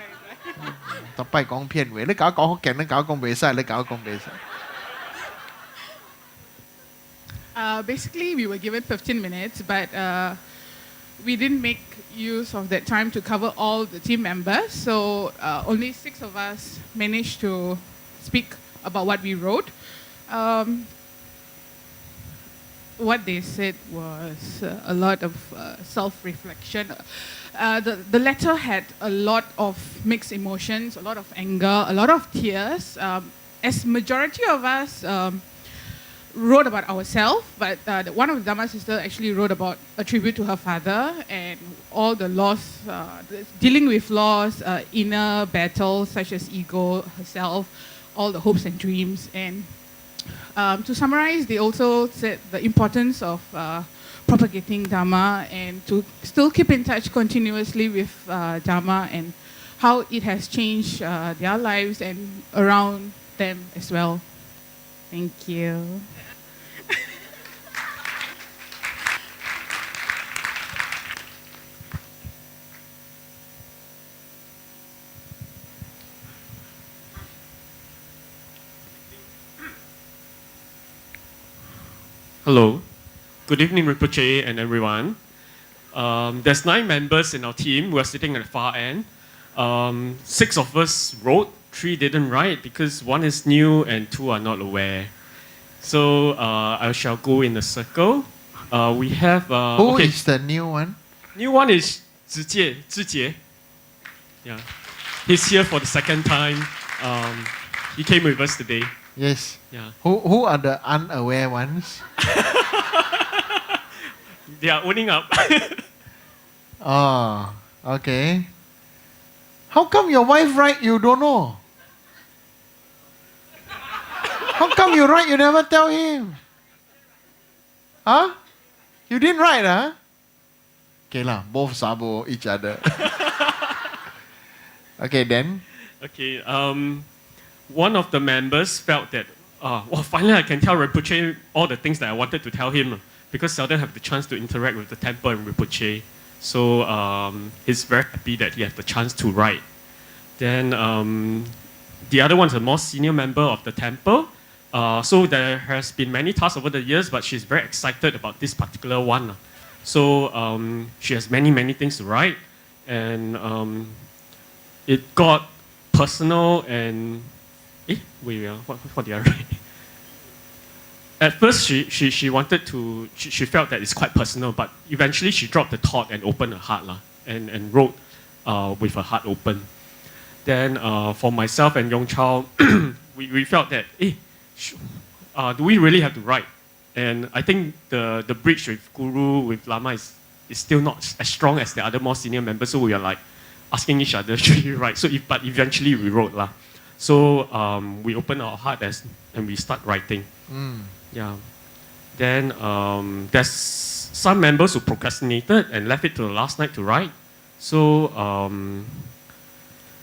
ต่อไป講片尾，你搞講福建，你搞講袂使，你搞講袂使。Basically, we were given 15 minutes, but we didn't make use of that time to cover all the team members. So only 6 of us managed to speak about what we wrote. What they said was a lot of self-reflection. The letter had a lot of mixed emotions, a lot of anger, a lot of tears. As majority of us wrote about ourselves, but one of the Dharma sisters actually wrote about a tribute to her father and all the loss, dealing with loss, inner battles such as ego, herself, all the hopes and dreams. And to summarize, they also said the importance of propagating Dharma and to still keep in touch continuously with Dharma and how it has changed their lives and around them as well. Thank you. Hello. Good evening, Rinpoche and everyone. There's 9 members in our team. We're sitting at the far end. 6 of us wrote, 3 didn't write because 1 is new and 2 are not aware. So I shall go in a circle. We have... Who is the new one? New one is Zhijie. Yeah. He's here for the 2nd time. He came with us today. Yes. Yeah. Who are the unaware ones? They are owning up. Oh, okay. How come your wife write you don't know? How come you write you never tell him? Huh? You didn't write, huh? Okay lah, both sabo each other. Okay, then. Okay. One of the members felt that, finally I can tell Rinpoche all the things that I wanted to tell him because seldom have the chance to interact with the temple and Rinpoche. So he's very happy that he has the chance to write. Then the other one's a more senior member of the temple. So there has been many tasks over the years, but she's very excited about this particular one. So she has many things to write. And it got personal and... what did I write? At first, she wanted to... She felt that it's quite personal, but eventually she dropped the thought and opened her heart and wrote with a heart open. Then for myself and Yong Chao, we felt that, do we really have to write? And I think the bridge with Guru, with Lama is still not as strong as the other more senior members. So we are like asking each other, should we write? But eventually we wrote lah. So we opened our heart and we start writing. Yeah. Then there's some members who procrastinated and left it to the last night to write. So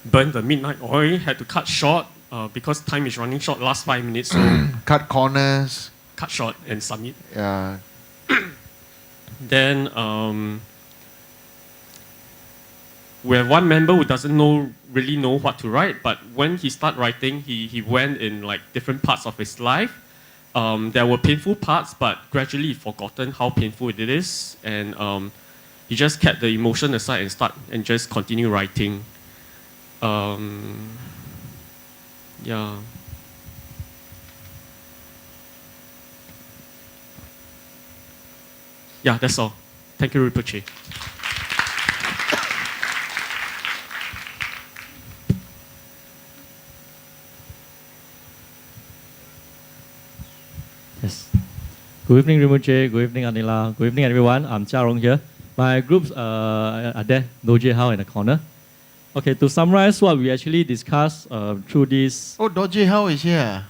burned the midnight oil, had to cut short because time is running short, last 5 minutes. So Cut corners. cut short and submit. Yeah. Then we have one member who doesn't really know what to write, but when he started writing, he went in like different parts of his life. There were painful parts, but gradually he forgotten how painful it is, and he just kept the emotion aside and just continue writing. Yeah. Yeah, that's all. Thank you, Rinpoche. Yes. Good evening, Rinpoche. Good evening, Anila. Good evening, everyone. I'm Jia Rong here. My groups are there, Doje Hao in the corner. Okay, to summarize what we actually discussed through this. Oh, Doji Hao is here.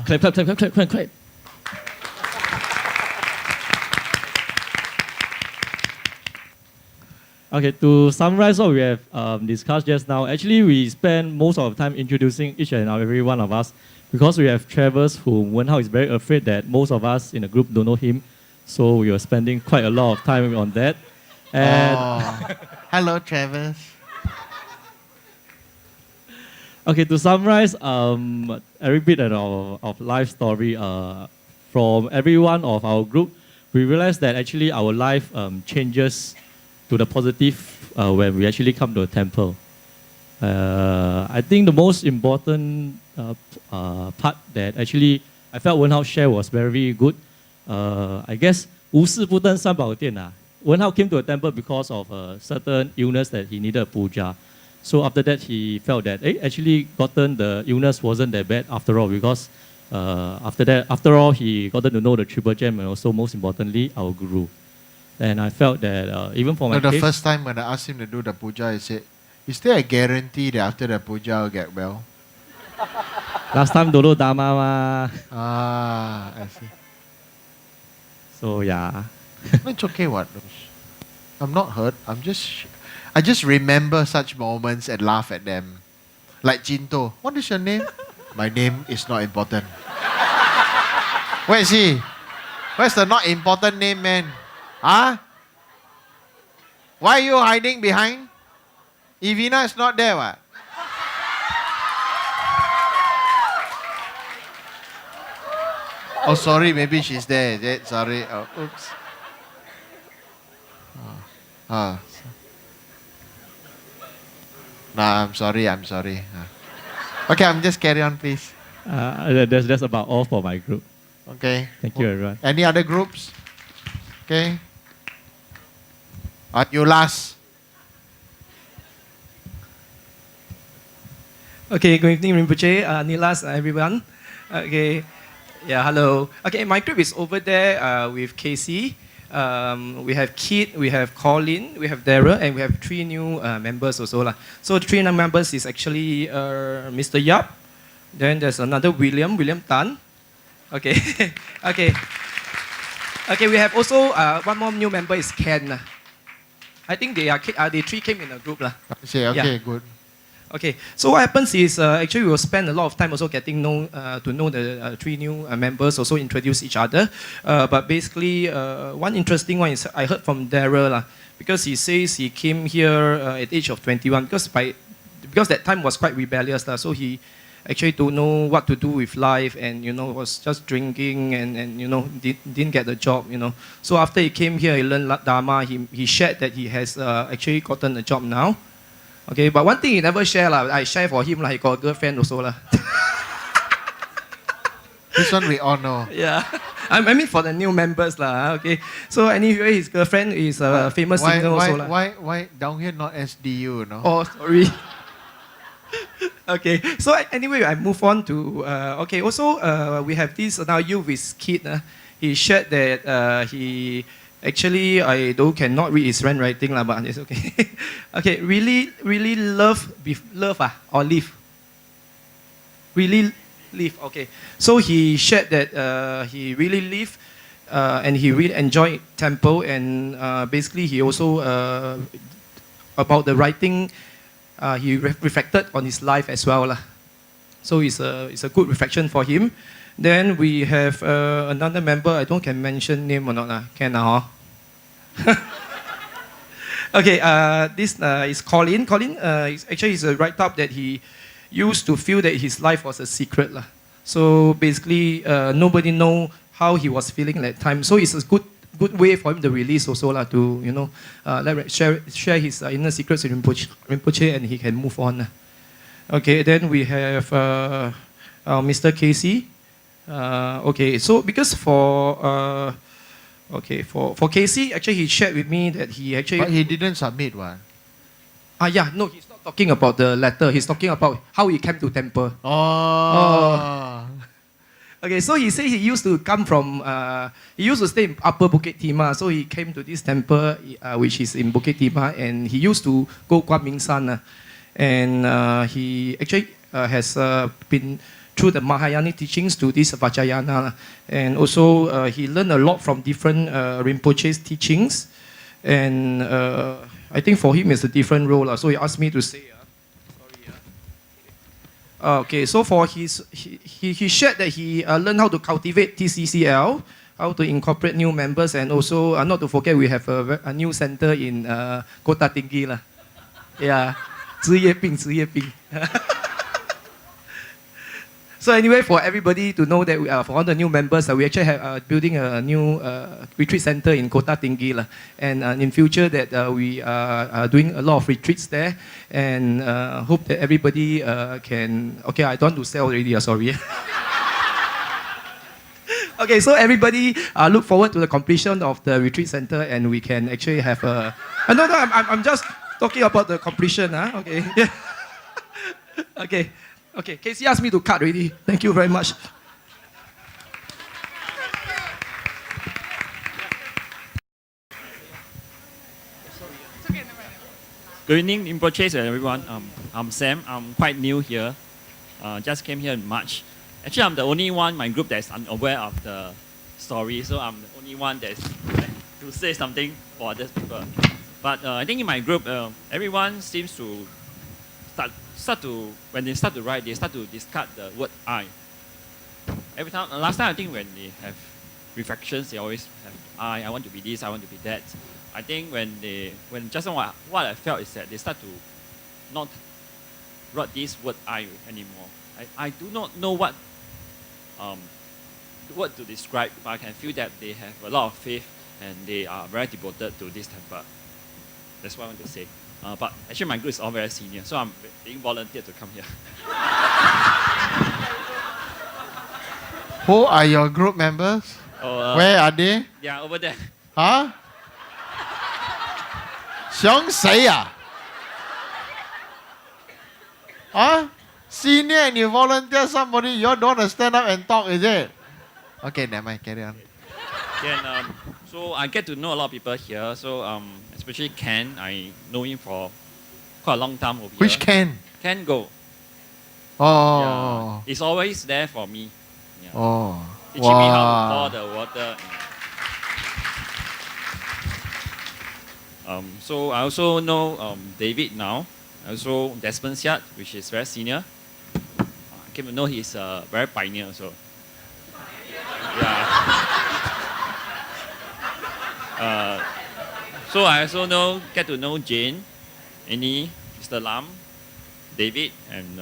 Clap, clap, clap, clap, clap, clap, clap. Okay, to summarize what we have discussed just now, actually we spend most of the time introducing each and every one of us because we have Travers who Wen Hao is very afraid that most of us in the group don't know him. So we were spending quite a lot of time on that. And Hello, Travis. okay, to summarize every bit of life story from every one of our group, we realized that actually our life changes to the positive when we actually come to a temple. I think the most important part that actually I felt Wen Hao share was very good. I guess 无事不登三宝殿 Wen Hao came to a temple because of a certain illness that he needed a puja. So after that, he felt that actually gotten the illness wasn't that bad after all, because after all, he gotten to know the Triple Gem and also most importantly, our Guru. And I felt that even for my The case, first time when I asked him to do the puja, he said, is there a guarantee that after the puja I'll get well? last time Dolo Dharma ma. I see. So yeah. It's okay, what? I'm not hurt. I just remember such moments and laugh at them. Like Jinto. What is your name? My name is not important. Where is he? Where's the not important name, man? Huh? Why are you hiding behind? Ivina is not there, what? Oh, sorry, maybe she's there. Is it? Sorry. Oh, oops. Nah, I'm sorry. Okay, I'm just carry on, please. That's about all for my group. Okay. Thank you, everyone. Any other groups? Okay. You last. Okay, good evening, Rinpoche, Nilas, everyone. Okay, yeah, hello. Okay, my group is over there with Casey. We have Kit, we have Colin, we have Dara, and we have 3 new members also. So the 3 new members is actually Mr. Yap. Then there's another William Tan. Okay, okay. Okay, we have also one more new member is Ken. I think they 3 came in a group. Okay, Yeah. good. Okay, so what happens is actually we will spend a lot of time also getting to know the 3 new members, also introduce each other. But basically, one interesting one is I heard from Daryl, because he says he came here at the age of 21 because that time was quite rebellious, so he actually don't know what to do with life, and was just drinking and didn't get the job. So after he came here, he learned Dharma. He shared that he has actually gotten a job now. Okay, but one thing he never share I share for him he got a girlfriend also This one we all know. Yeah. I mean for the new members lah. Okay. So anyway, his girlfriend is a famous singer also lah. Why down here not SDU, no? Oh, sorry. Okay. So anyway, I move on to okay. Also, we have this now youth with kid. He shared that he actually I though cannot read his handwriting lah, but it's okay. Okay. Really love or live. Really live. Okay. So he shared that he really live and he really enjoyed temple, and basically he also about the writing. He reflected on his life as well lah. So it's a good reflection for him. Then we have another member. I don't can mention name or not lah. Can huh? Okay. This is Choling. Choling actually is a write up that he used to feel that his life was a secret lah. So basically nobody know how he was feeling at that time. So it's a good way for him to release also lah, to share his inner secrets with Rinpoche, and he can move on. Okay, then we have Mr. Casey. Okay, so because for Casey, actually he shared with me that he actually. But he didn't submit one. Yeah, no, he's not talking about the letter. He's talking about how he came to temple. Oh. Okay, so he said he used to come from, he used to stay in Upper Bukit Timah, so he came to this temple, which is in Bukit Timah, and he used to go Kuan Ming San, and he actually has been through the Mahayana teachings to this Vajrayana, and also he learned a lot from different Rinpoche's teachings, and I think for him it's a different role, so he asked me to say. Okay, so for his, he shared that he learned how to cultivate TCCL, how to incorporate new members, and also not to forget we have a new center in Kota Tinggi lah. Yeah, 职业病. So anyway, for everybody to know that for all the new members, we actually have building a new retreat center in Kota Tinggi lah, and in future that we are doing a lot of retreats there, and hope that everybody can. Okay, I don't want to sell already. Sorry. Okay, so everybody look forward to the completion of the retreat center, and we can actually have a. No, I'm just talking about the completion. Okay. Yeah. Okay. Okay, Casey asked me to cut already. Thank you very much. Good evening, Rinpoche and everyone. I'm Sam. I'm quite new here. Just came here in March. Actually, I'm the only one in my group that's unaware of the story, so I'm the only one that's to say something for other people. But I think in my group, everyone seems to when they start to write, they start to discard the word I. Every time, last time I think when they have reflections, they always have I want to be this, I want to be that. I think when just what I felt is that they start to not write this word I anymore. I do not know what to describe, but I can feel that they have a lot of faith and they are very devoted to this temple. That's what I want to say. But actually my group is all very senior, so I'm being volunteered to come here. Who are your group members? Where are they? Yeah, over there. Huh? 想谁啊? Huh? Senior and you volunteer somebody, you don't want to stand up and talk, is it? Okay, never mind, carry on. Then, so I get to know a lot of people here. So especially Ken, I know him for quite a long time over here. Which Ken? Ken Go. Oh. Yeah, he's always there for me. Yeah. Oh. Teaching me how to pour the water. So I also know David now. Also Desmond Siat, which is very senior. I came to know he's very pioneer also. Yeah. So I also get to know Jane, Annie, Mr. Lam, David, and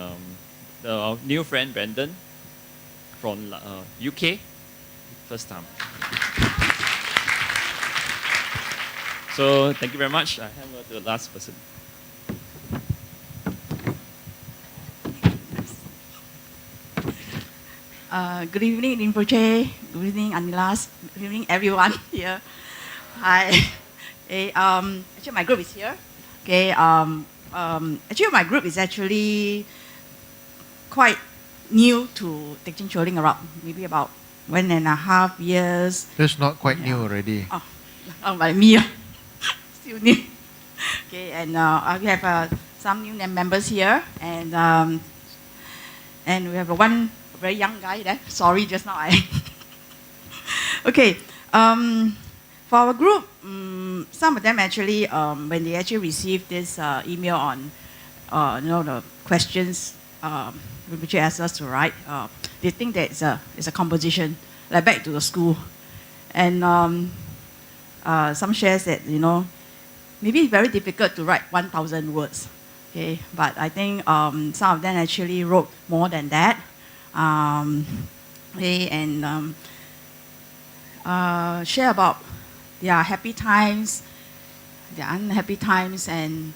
the new friend Brandon from UK, first time. So thank you very much. I hand over to the last person. Good evening, Rinpoche. Good evening, Anilas. Good evening, everyone here. Hi. Okay, actually, my group is here. Okay, actually, my group is actually quite new to Thekchen Choling, around maybe about 1.5 years. That's not quite new already. By me, still new. Okay, and we have some new members here, and we have one very young guy there. Sorry, just now I. Okay, for our group, some of them actually, when they actually received this email on, the questions which they asked us to write, they think that it's a composition, like back to the school, and some shares that maybe it's very difficult to write 1,000 words. Okay, but I think some of them actually wrote more than that. Okay, and share about their happy times, their unhappy times, and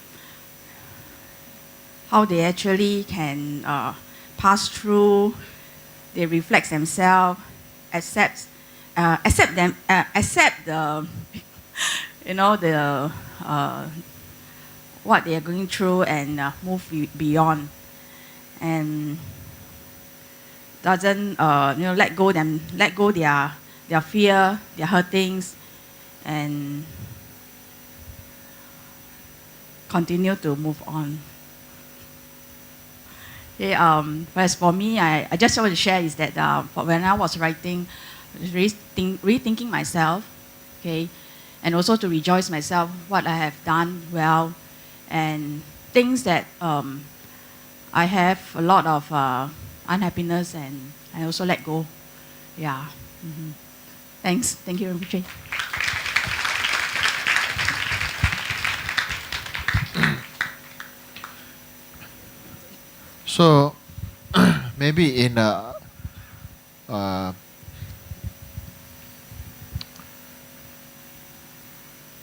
how they actually can pass through. They reflect themselves, accept the the what they are going through, and move beyond, and doesn't let go their fear, their hurtings, and continue to move on. Okay, whereas for me, I just want to share is that when I was writing, I was rethinking myself, okay, and also to rejoice myself what I have done well, and things that I have a lot of unhappiness, and I also let go. Yeah. Mm-hmm. Thanks. Thank you, Rinpoche. So maybe in the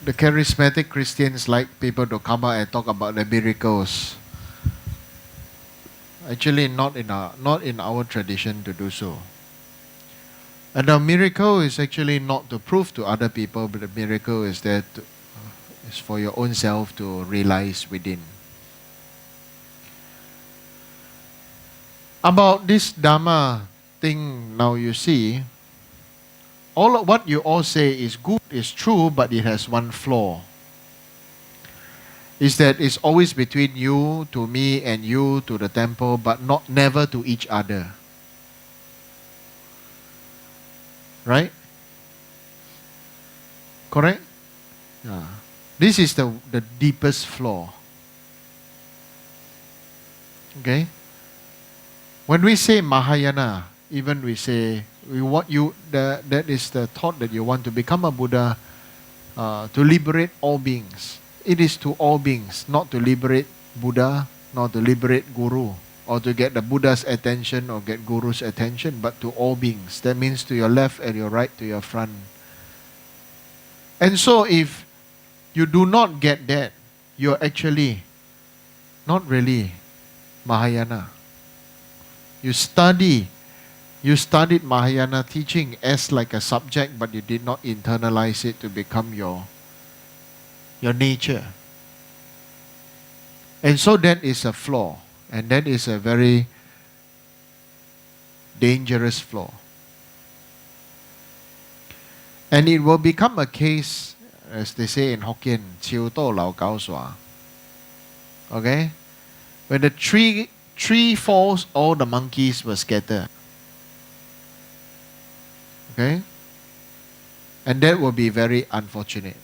charismatic Christians like people to come out and talk about the miracles. Actually, not in our tradition to do so. And the miracle is actually not to prove to other people, but the miracle is that is for your own self to realize within. About this Dharma thing, now you see, all of what you all say is good, is true, but it has one flaw. Is that it's always between you to me and you to the temple, but never to each other. Right? Correct? Yeah. This is the deepest flaw. Okay? When we say Mahayana, even we say that is the thought that you want to become a Buddha, to liberate all beings. It is to all beings, not to liberate Buddha, not to liberate Guru, or to get the Buddha's attention or get Guru's attention, but to all beings. That means to your left and your right, to your front. And so if you do not get that, you're actually not really Mahayana. You studied Mahayana teaching as like a subject, but you did not internalize it to become your nature. And so that is a flaw. And that is a very dangerous flaw. And it will become a case, as they say in Hokkien, chiu to lao gao sua. Okay? When the tree falls, all the monkeys will scatter. Okay? And that will be very unfortunate.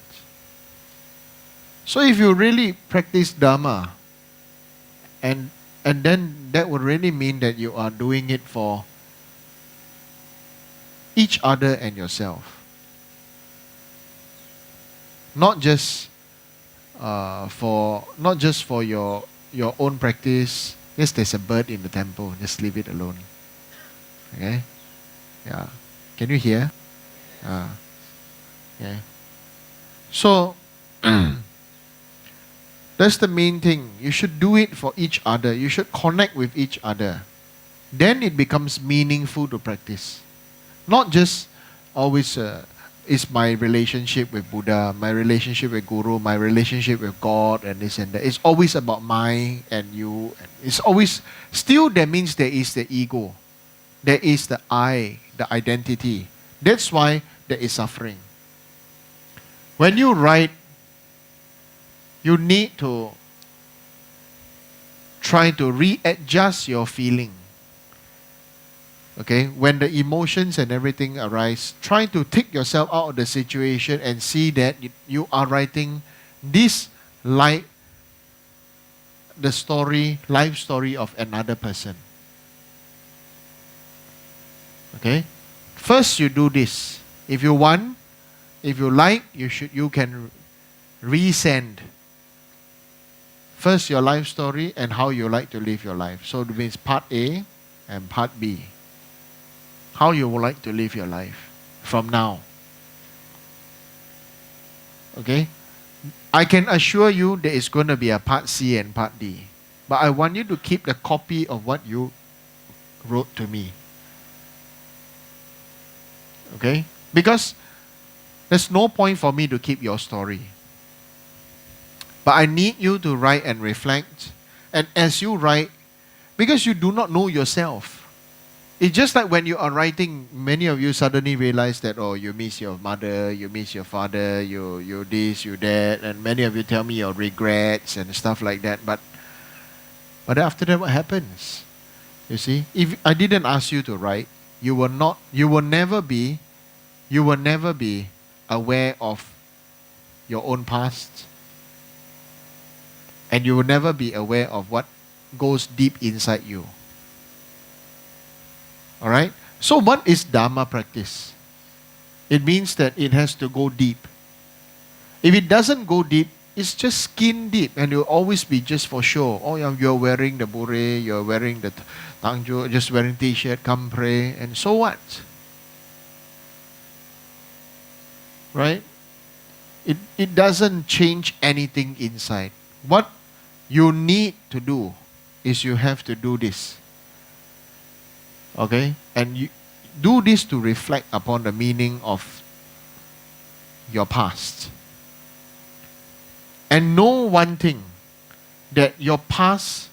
So if you really practice Dharma, and then that would really mean that you are doing it for each other and yourself. Not just for your own practice. Yes, there's a bird in the temple. Just leave it alone. Okay? Yeah. Can you hear? Okay. So that's the main thing. You should do it for each other. You should connect with each other. Then it becomes meaningful to practice. Not just always is my relationship with Buddha, my relationship with Guru, my relationship with God, and this and that. It's always about my and you. And it's always, still that means there is the ego. There is the I, the identity. That's why there is suffering. When you write, you need to try to readjust your feeling. Okay, when the emotions and everything arise, try to take yourself out of the situation and see that you are writing this like the story, life story of another person. Okay, first you do this. If you want, if you like, you can resend first your life story and how you like to live your life. So it means part A and part B. How you would like to live your life from now. Okay? I can assure you there is going to be a part C and part D. But I want you to keep the copy of what you wrote to me. Okay? Because there's no point for me to keep your story. But I need you to write and reflect. And as you write, because you do not know yourself. It's just like when you are writing, many of you suddenly realize that, oh, you miss your mother, you miss your father, you this, you that, and many of you tell me your regrets and stuff like that. But after that, what happens? You see, if I didn't ask you to write, you will never be aware of your own past, and you will never be aware of what goes deep inside you. Alright? So what is Dharma practice? It means that it has to go deep. If it doesn't go deep, it's just skin deep and it will always be just for show. Oh yeah, you're wearing the bure, you're wearing the tangjo, just wearing t-shirt, come pray, and so what? Right? It doesn't change anything inside. What you need to do is you have to do this. Okay? And you do this to reflect upon the meaning of your past. And know one thing, that your past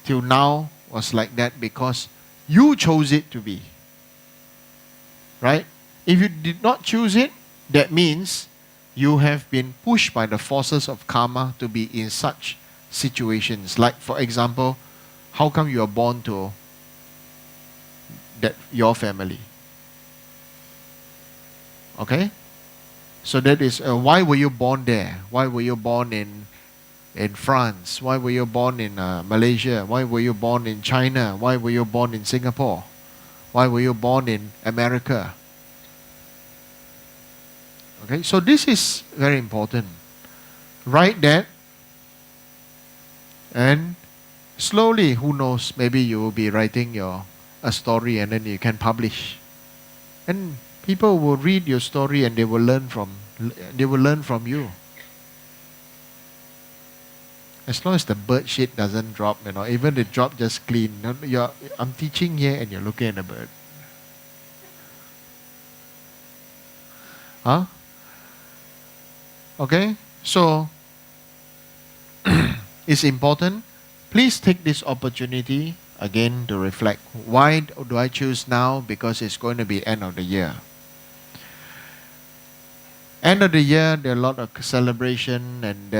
till now was like that because you chose it to be. Right? If you did not choose it, that means you have been pushed by the forces of karma to be in such situations. Like, for example, how come you are born to your family? Okay? So that is, why were you born there? Why were you born in France? Why were you born in Malaysia? Why were you born in China? Why were you born in Singapore? Why were you born in America? Okay, so this is very important. Write that, and slowly, who knows, maybe you will be writing a story and then you can publish. And people will read your story and they will learn from you. As long as the bird shit doesn't drop, even the drop just clean. I'm teaching here and you're looking at the bird. Huh? Okay? So, it's important. Please take this opportunity again to reflect. Why do I choose now? Because it's going to be end of the year. End of the year, there are a lot of celebration, and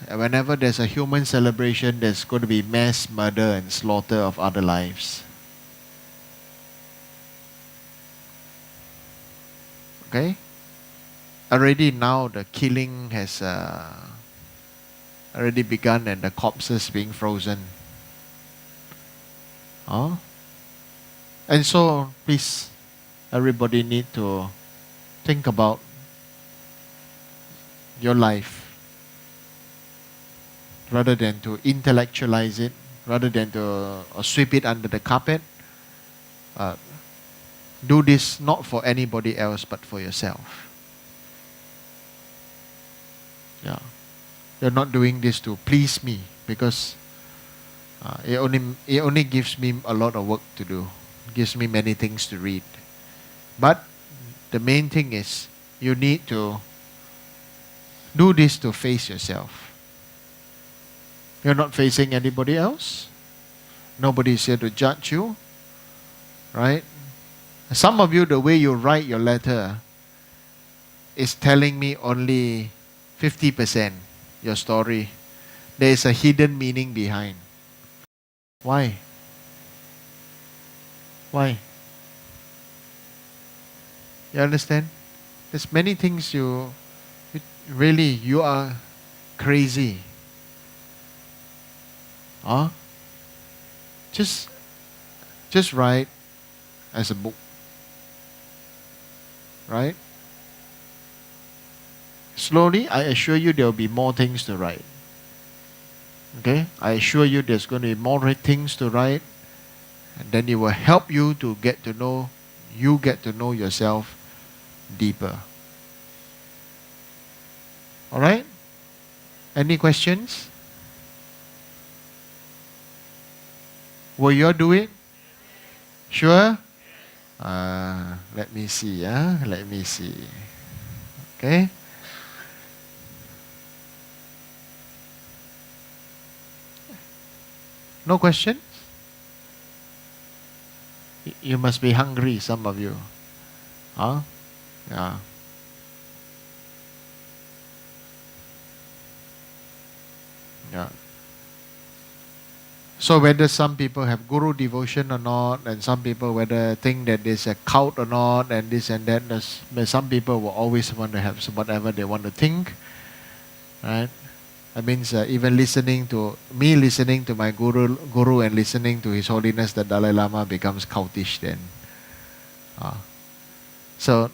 whenever there's a human celebration, there's going to be mass murder and slaughter of other lives. Okay? Already now the killing has already begun and the corpses being frozen. And so, please, everybody need to think about your life rather than to intellectualize it, rather than to sweep it under the carpet. Do this not for anybody else but for yourself. Yeah, you're not doing this to please me because it only gives me a lot of work to do. It gives me many things to read. But the main thing is you need to do this to face yourself. You're not facing anybody else. Nobody is here to judge you. Right? Some of you, the way you write your letter is telling me only 50% your story. There is a hidden meaning behind. Why? Why? You understand? There's many things you are crazy. Huh? Just write as a book. Right? Slowly, I assure you there will be more things to write. Okay? I assure you there's going to be more things to write. And then it will help you to get to know yourself deeper. Alright? Any questions? Will you all do it? Sure? Let me see. Let me see. Okay? No questions? You must be hungry, some of you. Huh? Yeah. Yeah. So whether some people have guru devotion or not, and some people whether think that there's a cult or not, and this and that, but some people will always want to have whatever they want to think. Right? That means even listening to my guru and listening to His Holiness the Dalai Lama becomes cultish then. So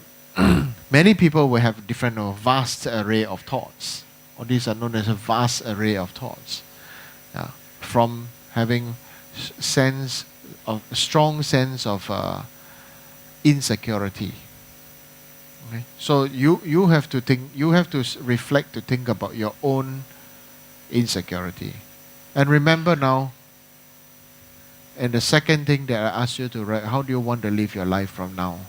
many people will have different vast array of thoughts. Or these are known as a vast array of thoughts. From having strong sense of insecurity. Okay? So you have to think, you have to reflect to think about your own insecurity. And remember now, and the second thing that I asked you to write, how do you want to live your life from now?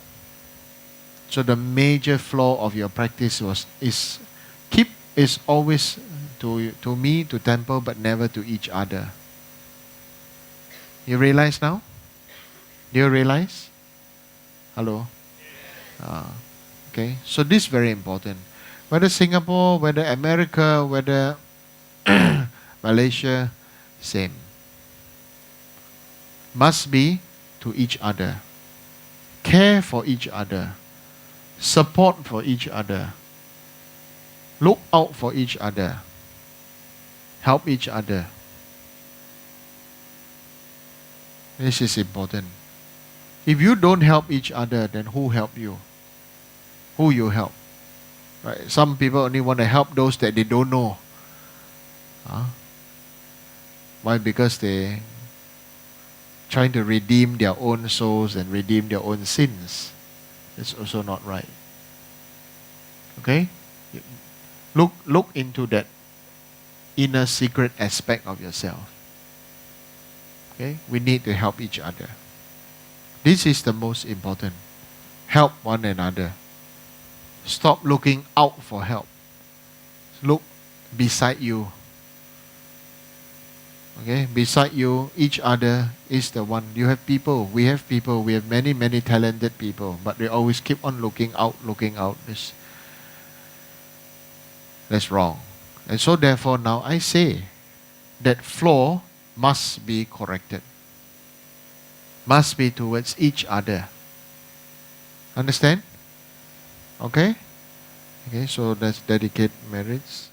So the major flaw of your practice is always to me, to temple, but never to each other. You realize now? Do you realize? Hello? Okay, so this is very important. Whether Singapore, whether America, whether Malaysia, same. Must be to each other. Care for each other. Support for each other. Look out for each other. Help each other. This is important. If you don't help each other, then who help you? Who you help? Right? Some people only want to help those that they don't know. Why? Because they trying to redeem their own souls and redeem their own sins. It's also not right. Okay? Look into that inner secret aspect of yourself. Okay? We need to help each other. This is the most important. Help one another. Stop looking out for help. Look beside you. Okay? Beside you, each other is the one. You have people. We have many, many talented people, but they always keep on looking out. That's wrong. And so therefore now I say that flaw must be corrected. Must be towards each other. Understand? Okay? Okay, so let's dedicate merits.